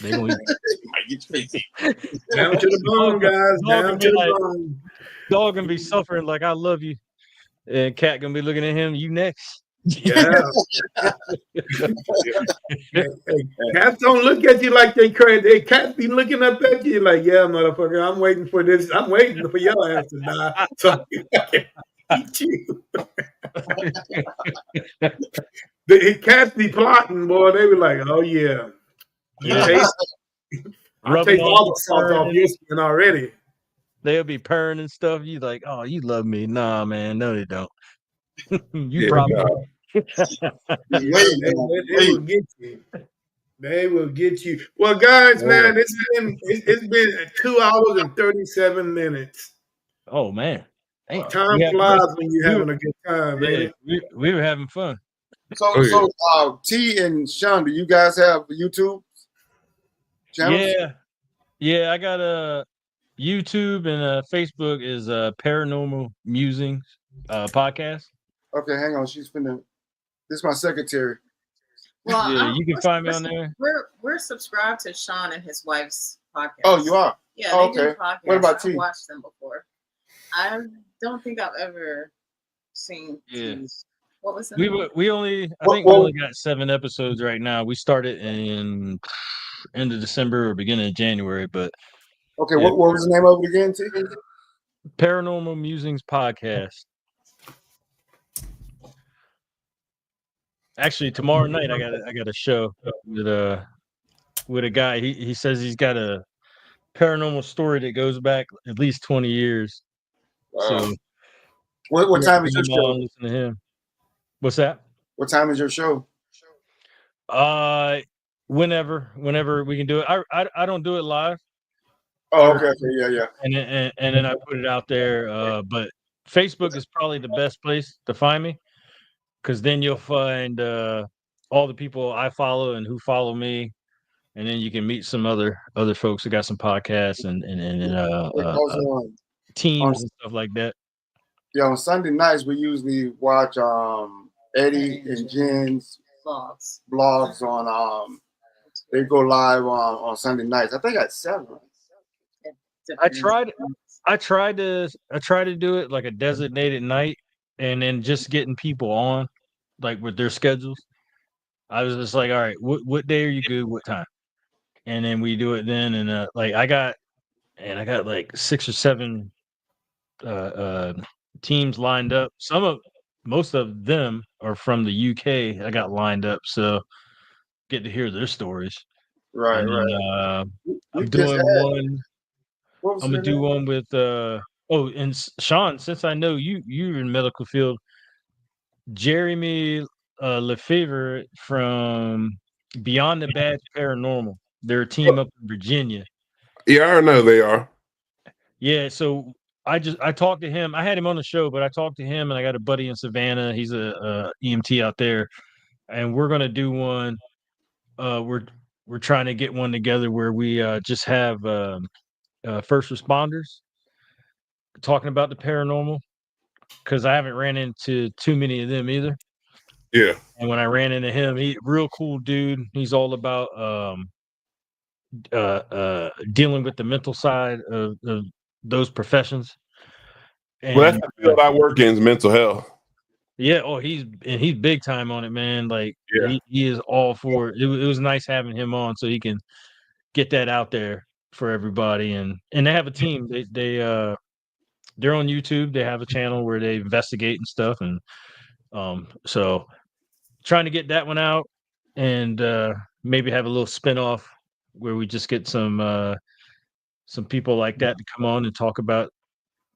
They gonna eat it. Might get your face eaten. Down to the bone, guys. Down to the bone. Dog gonna be suffering like I love you, and cat gonna be looking at him. You next. Yeah. Cats don't look at you like they crazy. Cats be looking up at you like, yeah, motherfucker, I'm waiting for this. I'm waiting for your ass to die so I can eat you. The cats be plotting, boy. They be like, oh yeah. I'll take all the salt off your skin already. They'll be purring and stuff. You like, oh, you love me. Nah, man. No, they don't. You probably they will get you. They will get you. Well, guys, man, it's been 2 hours and 37 minutes. Oh man. Damn. Time flies when you're having a good time, man. We were having fun. So T and Sean, do you guys have YouTube channels? Yeah, I got a YouTube and Facebook is Paranormal Musings podcast. Okay, hang on. She's finna. This is my secretary. Well, yeah, you can find me on there. We're subscribed to Sean and his wife's podcast. Oh, you are? Yeah. Oh, they do podcasts. What about T? I've watched them before. I don't think I've ever seen. Yeah. T's. What was it? We only got 7 episodes right now. We started in end of December or beginning of January, but okay. Yeah. What was the name of it again? T? Paranormal Musings podcast. Actually, tomorrow night I got a show with a guy. He says he's got a paranormal story that goes back at least 20 years. Wow. So what time is your show? Listen to him. What's that? What time is your show? Whenever we can do it. I don't do it live. Oh, okay, yeah. And then I put it out there. But Facebook is probably the best place to find me. Because then you'll find all the people I follow and who follow me, and then you can meet some other folks who got some podcasts and teams and stuff like that. Yeah, on Sunday nights we usually watch Eddie and Jen's blogs on they go live on Sunday nights. I think at 7. I tried to do it like a designated night, and then just getting people on, like with their schedules. I was just like, all right, what day are you good? What time? And then we do it then. And like I got like 6 or 7 teams lined up. Most of them are from the UK. I got lined up, so get to hear their stories. Right, and then, right. I'm doing one. I'm gonna do name? one with and Sean, since I know you're in medical field, Jeremy Lefevre from Beyond the Badge Paranormal. They're a team up in Virginia. Yeah, I know they are. Yeah, so I talked to him. I had him on the show, but I talked to him, and I got a buddy in Savannah. He's a EMT out there, and we're gonna do one. We're trying to get one together where we just have first responders talking about the paranormal, because I haven't ran into too many of them either. Yeah. And when I ran into him, he real cool dude. He's all about dealing with the mental side of those professions. And, well, that's the field I work in, is mental health. Yeah. Oh, he's big time on it, man. Like, yeah. he is all for it. It was nice having him on so he can get that out there for everybody. And they have a team. They're on YouTube. They have a channel where they investigate and stuff. And so trying to get that one out, and maybe have a little spinoff where we just get some people like that to come on and talk about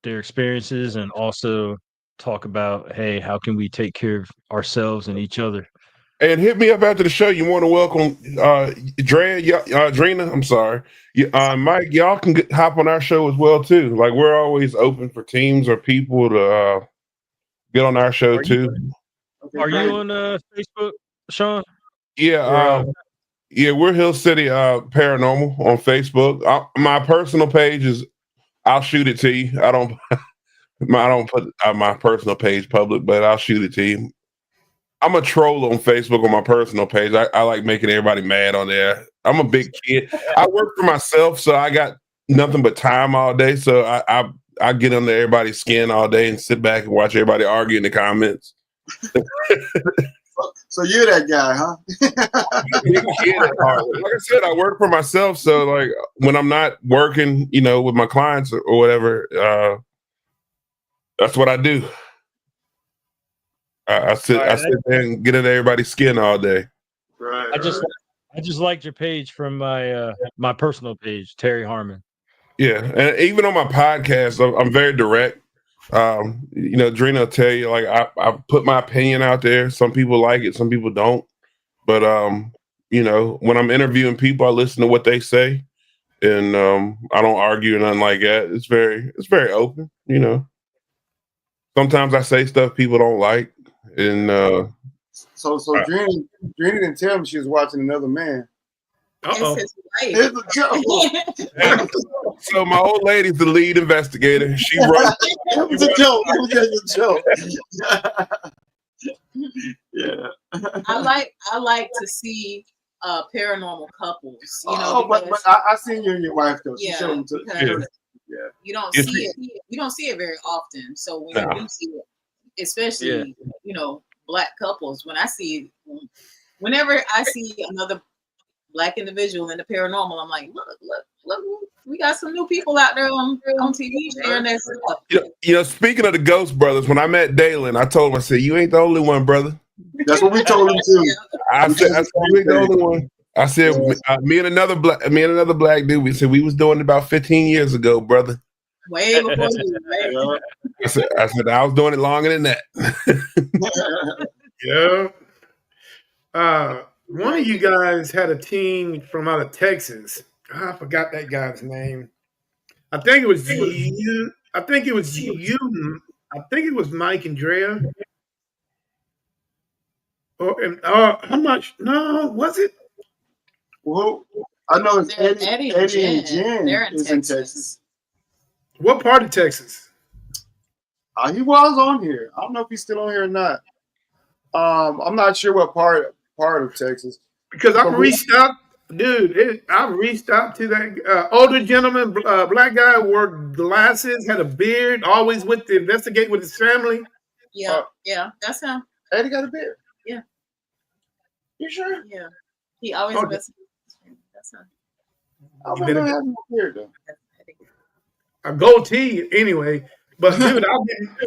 their experiences, and also talk about, hey, how can we take care of ourselves and each other. And hit me up after the show. You want to welcome Drina? I'm sorry, Mike. Y'all can hop on our show as well too. Like, we're always open for teams or people to get on our show too. Are you on Facebook, Sean? Yeah, yeah, we're Hill City Paranormal on Facebook. My personal page is, I'll shoot it to you. I don't put my personal page public, but I'll shoot it to you. I'm a troll on Facebook on my personal page. I like making everybody mad on there. I'm a big kid. I work for myself, so I got nothing but time all day. So I get under everybody's skin all day and sit back and watch everybody argue in the comments. So you're that guy, huh? Like I said, I work for myself. So like when I'm not working, with my clients or whatever, that's what I do. I sit there and get into everybody's skin all day. Right. I just liked your page from my personal page, Terry Harmon. Yeah, and even on my podcast, I'm very direct. Drina will tell you, like, I put my opinion out there. Some people like it, some people don't. But when I'm interviewing people, I listen to what they say, and I don't argue or nothing like that. It's very open. Sometimes I say stuff people don't like, and so Drina didn't tell me she was watching Another Man. It's a joke. So my old lady's the lead investigator. She runs. It was a joke. It was just a joke. Yeah. I like to see paranormal couples. But I seen you and your wife though. Yeah, because you don't see it. You don't see it very often. So when you do see it, especially Black couples, whenever I see another Black individual in the paranormal, I'm like, look, we got some new people out there on TV sharing that stuff. Speaking of the Ghost Brothers, when I met Dalen, I told him, I said, you ain't the only one, brother. That's what we told him too. I said you ain't the only one. I said, me and another black dude, we said we was doing it about 15 years ago, brother. Way before you, right? I said I was doing it longer than that. Yeah. One of you guys had a team from out of Texas. I forgot that guy's name. I think it was you. I think it was you. I think it was Mike and Drea. How much? No, was it? Well, I know it's Eddie and Jen. They're in Texas. What part of Texas? He was on here. I don't know if he's still on here or not. I'm not sure what part of Texas. Because I'm reached out, dude. I'm reached out to that older gentleman, black guy, wore glasses, had a beard, always went to investigate with his family. Yeah, yeah, that's him. Eddie got a beard. Yeah. You sure? Yeah. He always investigates. That's him. I remember having a beard though. A goatee, anyway. But dude,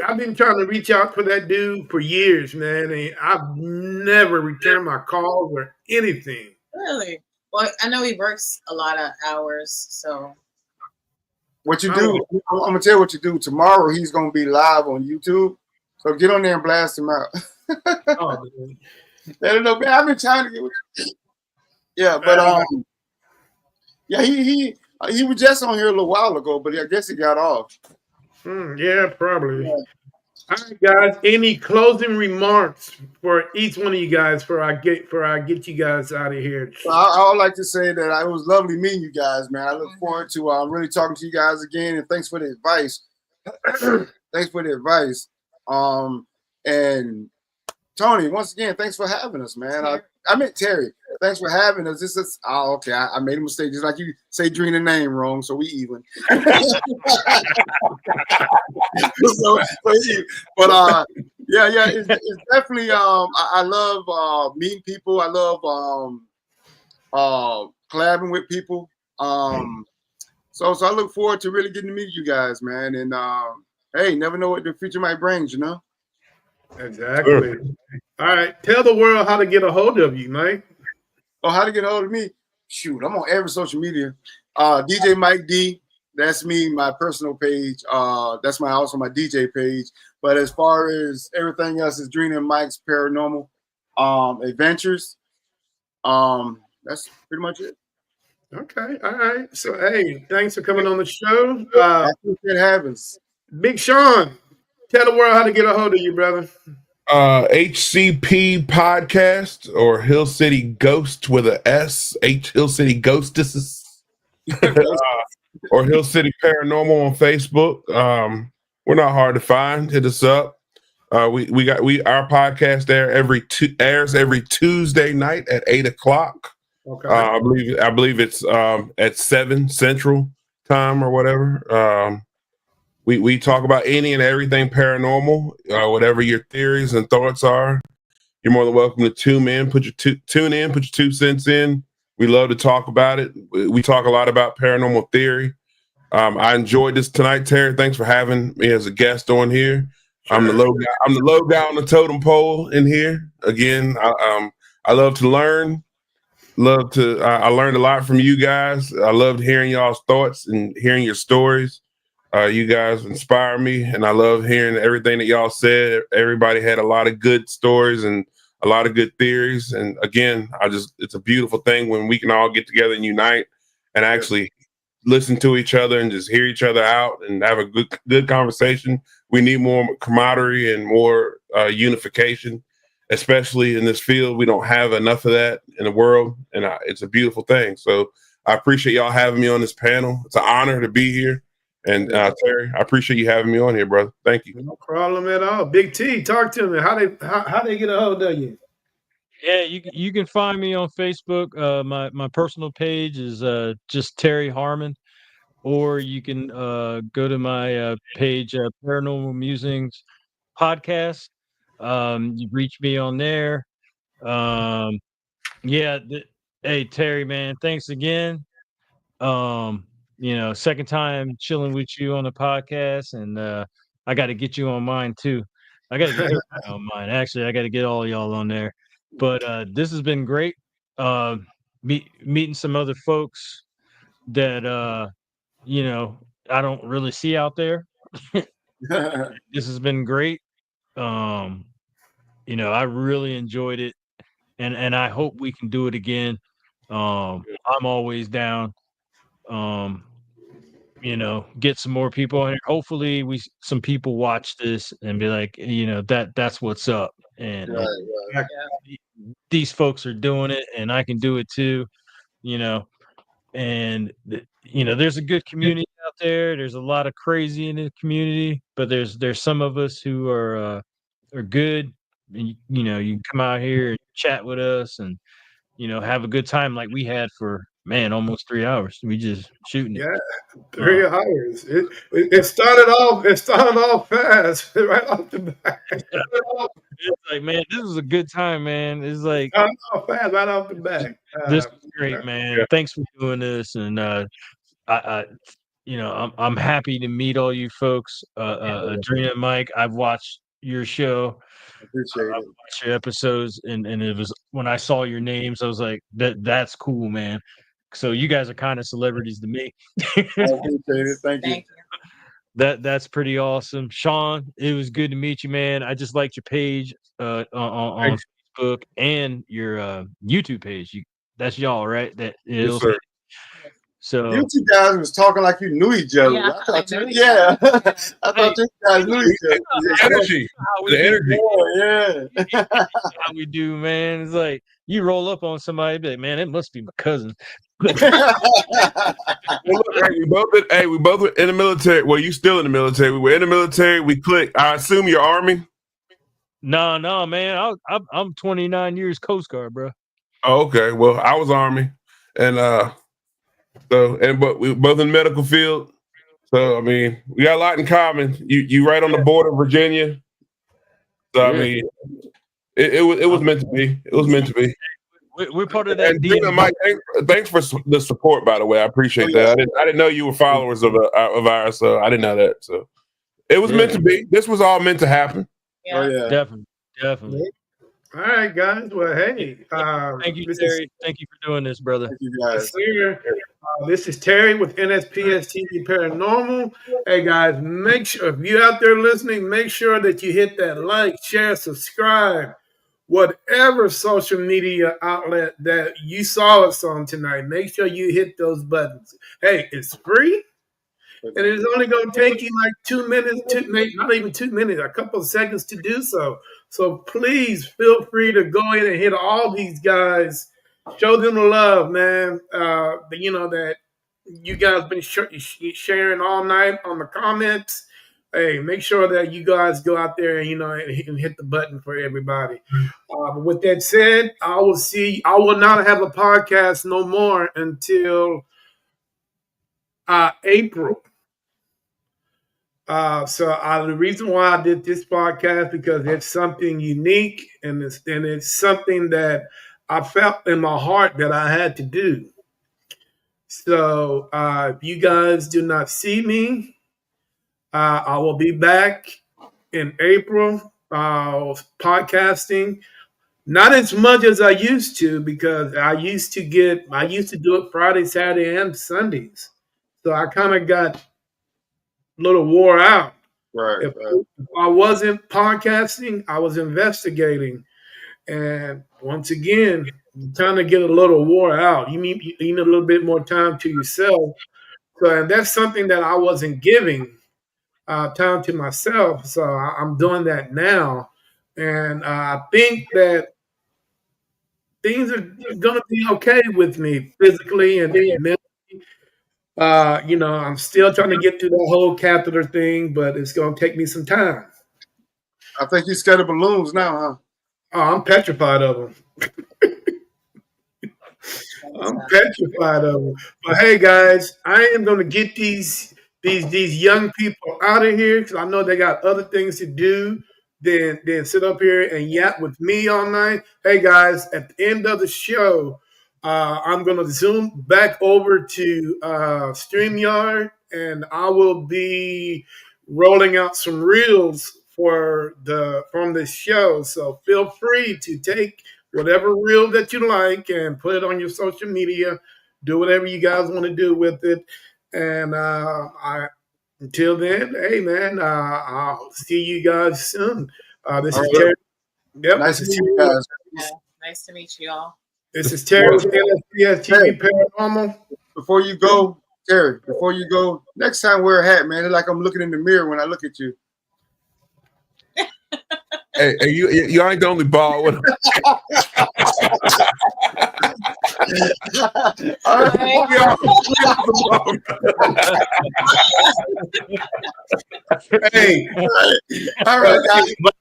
I've been trying to reach out for that dude for years, man. And I've never returned my calls or anything. Really? Well, I know he works a lot of hours, so. What you do? I'm gonna tell you what you do. Tomorrow he's gonna be live on YouTube, so get on there and blast him out. Let him know, man. I've been trying to get with you. Yeah, but yeah, he was just on here a little while ago, but I guess he got off. Yeah, probably. Yeah. All right, guys. Any closing remarks for each one of you guys before I get you guys out of here? Well, I would like to say that it was lovely meeting you guys, man. I look forward to really talking to you guys again, and thanks for the advice. Thanks for the advice. And Tony, once again, thanks for having us, man. I meant Terry. Thanks for having us. This is okay. I made a mistake, just like you say Drina's name wrong, so we even. Yeah, it's definitely. I love meeting people. I love collabing with people. So I look forward to really getting to meet you guys, man. And hey, never know what the future might bring, you know. Exactly. Sure. All right, tell the world how to get a hold of you, Mike. Oh, how to get a hold of me? Shoot, I'm on every social media. DJ Mike D. That's me, my personal page. That's also my DJ page. But as far as everything else, is Dina and Mike's Paranormal Adventures. That's pretty much it. Okay, all right. So hey, thanks for coming on the show. It happens. Big Sean, tell the world how to get a hold of you, brother. HCP Podcast or Hill City Ghost with a S, Hill City Ghostesses, or Hill City Paranormal on Facebook. We're not hard to find. Hit us up. Our podcast airs every Tuesday night at 8:00. Okay. I believe it's at 7 Central Time or whatever. We talk about any and everything paranormal, whatever your theories and thoughts are. You're more than welcome to tune in, put your 2 cents in. We love to talk about it. We talk a lot about paranormal theory. I enjoyed this tonight, Terry. Thanks for having me as a guest on here. Sure. I'm the low guy on the totem pole in here. Again, I love to learn. I learned a lot from you guys. I loved hearing y'all's thoughts and hearing your stories. You guys inspire me, and I love hearing everything that y'all said. Everybody had a lot of good stories and a lot of good theories. And again, it's a beautiful thing when we can all get together and unite and actually listen to each other and just hear each other out and have a good conversation. We need more camaraderie and more unification, especially in this field. We don't have enough of that in the world, and it's a beautiful thing. So I appreciate y'all having me on this panel. It's an honor to be here. And Terry, I appreciate you having me on here, brother. Thank you. No problem at all. Big T, talk to me. How they get a hold of you? Yeah, you can find me on Facebook. My personal page is just Terry Harmon, or you can go to my page, Paranormal Musings Podcast. You reach me on there. Hey Terry, man, thanks again. Second time chilling with you on the podcast, and I got to get you on mine too. I got to get everybody on mine. Actually, I got to get all of y'all on there. But this has been great. Meeting some other folks that I don't really see out there. This has been great. I really enjoyed it, and I hope we can do it again. I'm always down. Get some more people in here. Hopefully some people watch this and be like, that's what's up. And these folks are doing it, and I can do it too, and there's a good community out there. There's a lot of crazy in the community, but there's some of us who are good. And you know, you come out here and chat with us and, you know, have a good time like we had for almost 3 hours. We just shooting it. Yeah, 3 hours. It started off fast right off the bat. It's like, man, this was a good time, man. It's like started off fast right off the bat. This is great, man. Thanks for doing this, and I you know, I'm happy to meet all you folks. Dina and Mike, I've watched your show. Appreciate it. Watched your episodes, and it was when I saw your names, I was like, that's cool, man. So you guys are kind of celebrities to me. I appreciate it. Thank you. That's pretty awesome. Sean, it was good to meet you, man. I just liked your page on Facebook and your YouTube page. That's y'all, right? Yes, sir. So you two guys was talking like you knew each other. Yeah, I thought you guys knew each other. The energy. Yeah. How we do, man. It's like you roll up on somebody, be like, man, it must be my cousin. Well, look, we both were in the military. Well, you still in the military. We were in the military. We clicked. I assume you're Army. No, man. I'm 29 years Coast Guard, bro. Oh, okay. Well, I was Army, and but we were both in the medical field. So I mean, we got a lot in common. You right on the border of Virginia. So I mean, it was meant to be. It was meant to be. We're part of that. And Dina, Mike, thanks for the support. By the way, I appreciate that. I didn't know you were followers of ours, so I didn't know that. So it was meant to be. This was all meant to happen. Yeah. Oh yeah, Definitely. All right, guys. Well, hey, thank you, Terry. Thank you for doing this, brother. thank you guys. This is Terry with NSPS TV Paranormal. Hey, guys, make sure if you're out there listening, make sure that you hit that like, share, subscribe, whatever social media outlet that you saw us on tonight. Make sure you hit those buttons. Hey, it's free. And it's only going to take you like 2 minutes, not even 2 minutes, a couple of seconds to do so. So please feel free to go in and hit all these guys. Show them the love, man. You know that you guys been sharing all night on the comments. Hey, make sure that you guys go out there and, you know, and hit the button for everybody. But with that said, I will not have a podcast no more until April. The reason why I did this podcast because it's something unique and it's something that I felt in my heart that I had to do. So if you guys do not see me, I will be back in April podcasting. Not as much as I used to because I used to do it Friday, Saturday, and Sundays. So I kind of got a little wore out. Right. If I wasn't podcasting, I was investigating. And once again, you kind of get a little wore out. You need a little bit more time to yourself. So, and that's something that I wasn't giving time to myself. So I'm doing that now. And I think that things are going to be okay with me physically and mentally. You know, I'm still trying to get through the whole catheter thing, but it's going to take me some time. I think you're scared of balloons now, huh? Oh, I'm petrified of them. I'm petrified of them. But hey, guys, I am going to get these young people out of here because I know they got other things to do than sit up here and yap with me all night. Hey, guys, at the end of the show, I'm going to zoom back over to StreamYard, and I will be rolling out some reels from this show. So feel free to take whatever reel that you like and put it on your social media. Do whatever you guys want to do with it. And until then, hey man, I'll see you guys soon. This is Terry. Yep. Nice to see you guys. Yeah, nice to meet you all. This is Terry with NSPS TV Paranormal. Before you go, Terry, next time wear a hat, man. It's like I'm looking in the mirror when I look at you. Hey, you ain't the only ball with him. All right. Hey, all right, guys. but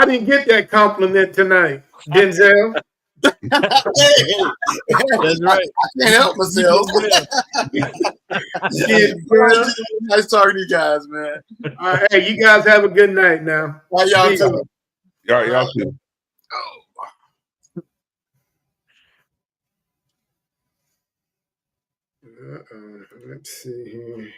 I didn't get that compliment tonight, Denzel. That's right. I can't help myself. Nice talking to you guys, man. All right, hey, you guys have a good night now. All right, y'all too. All right, y'all too. Let's see here.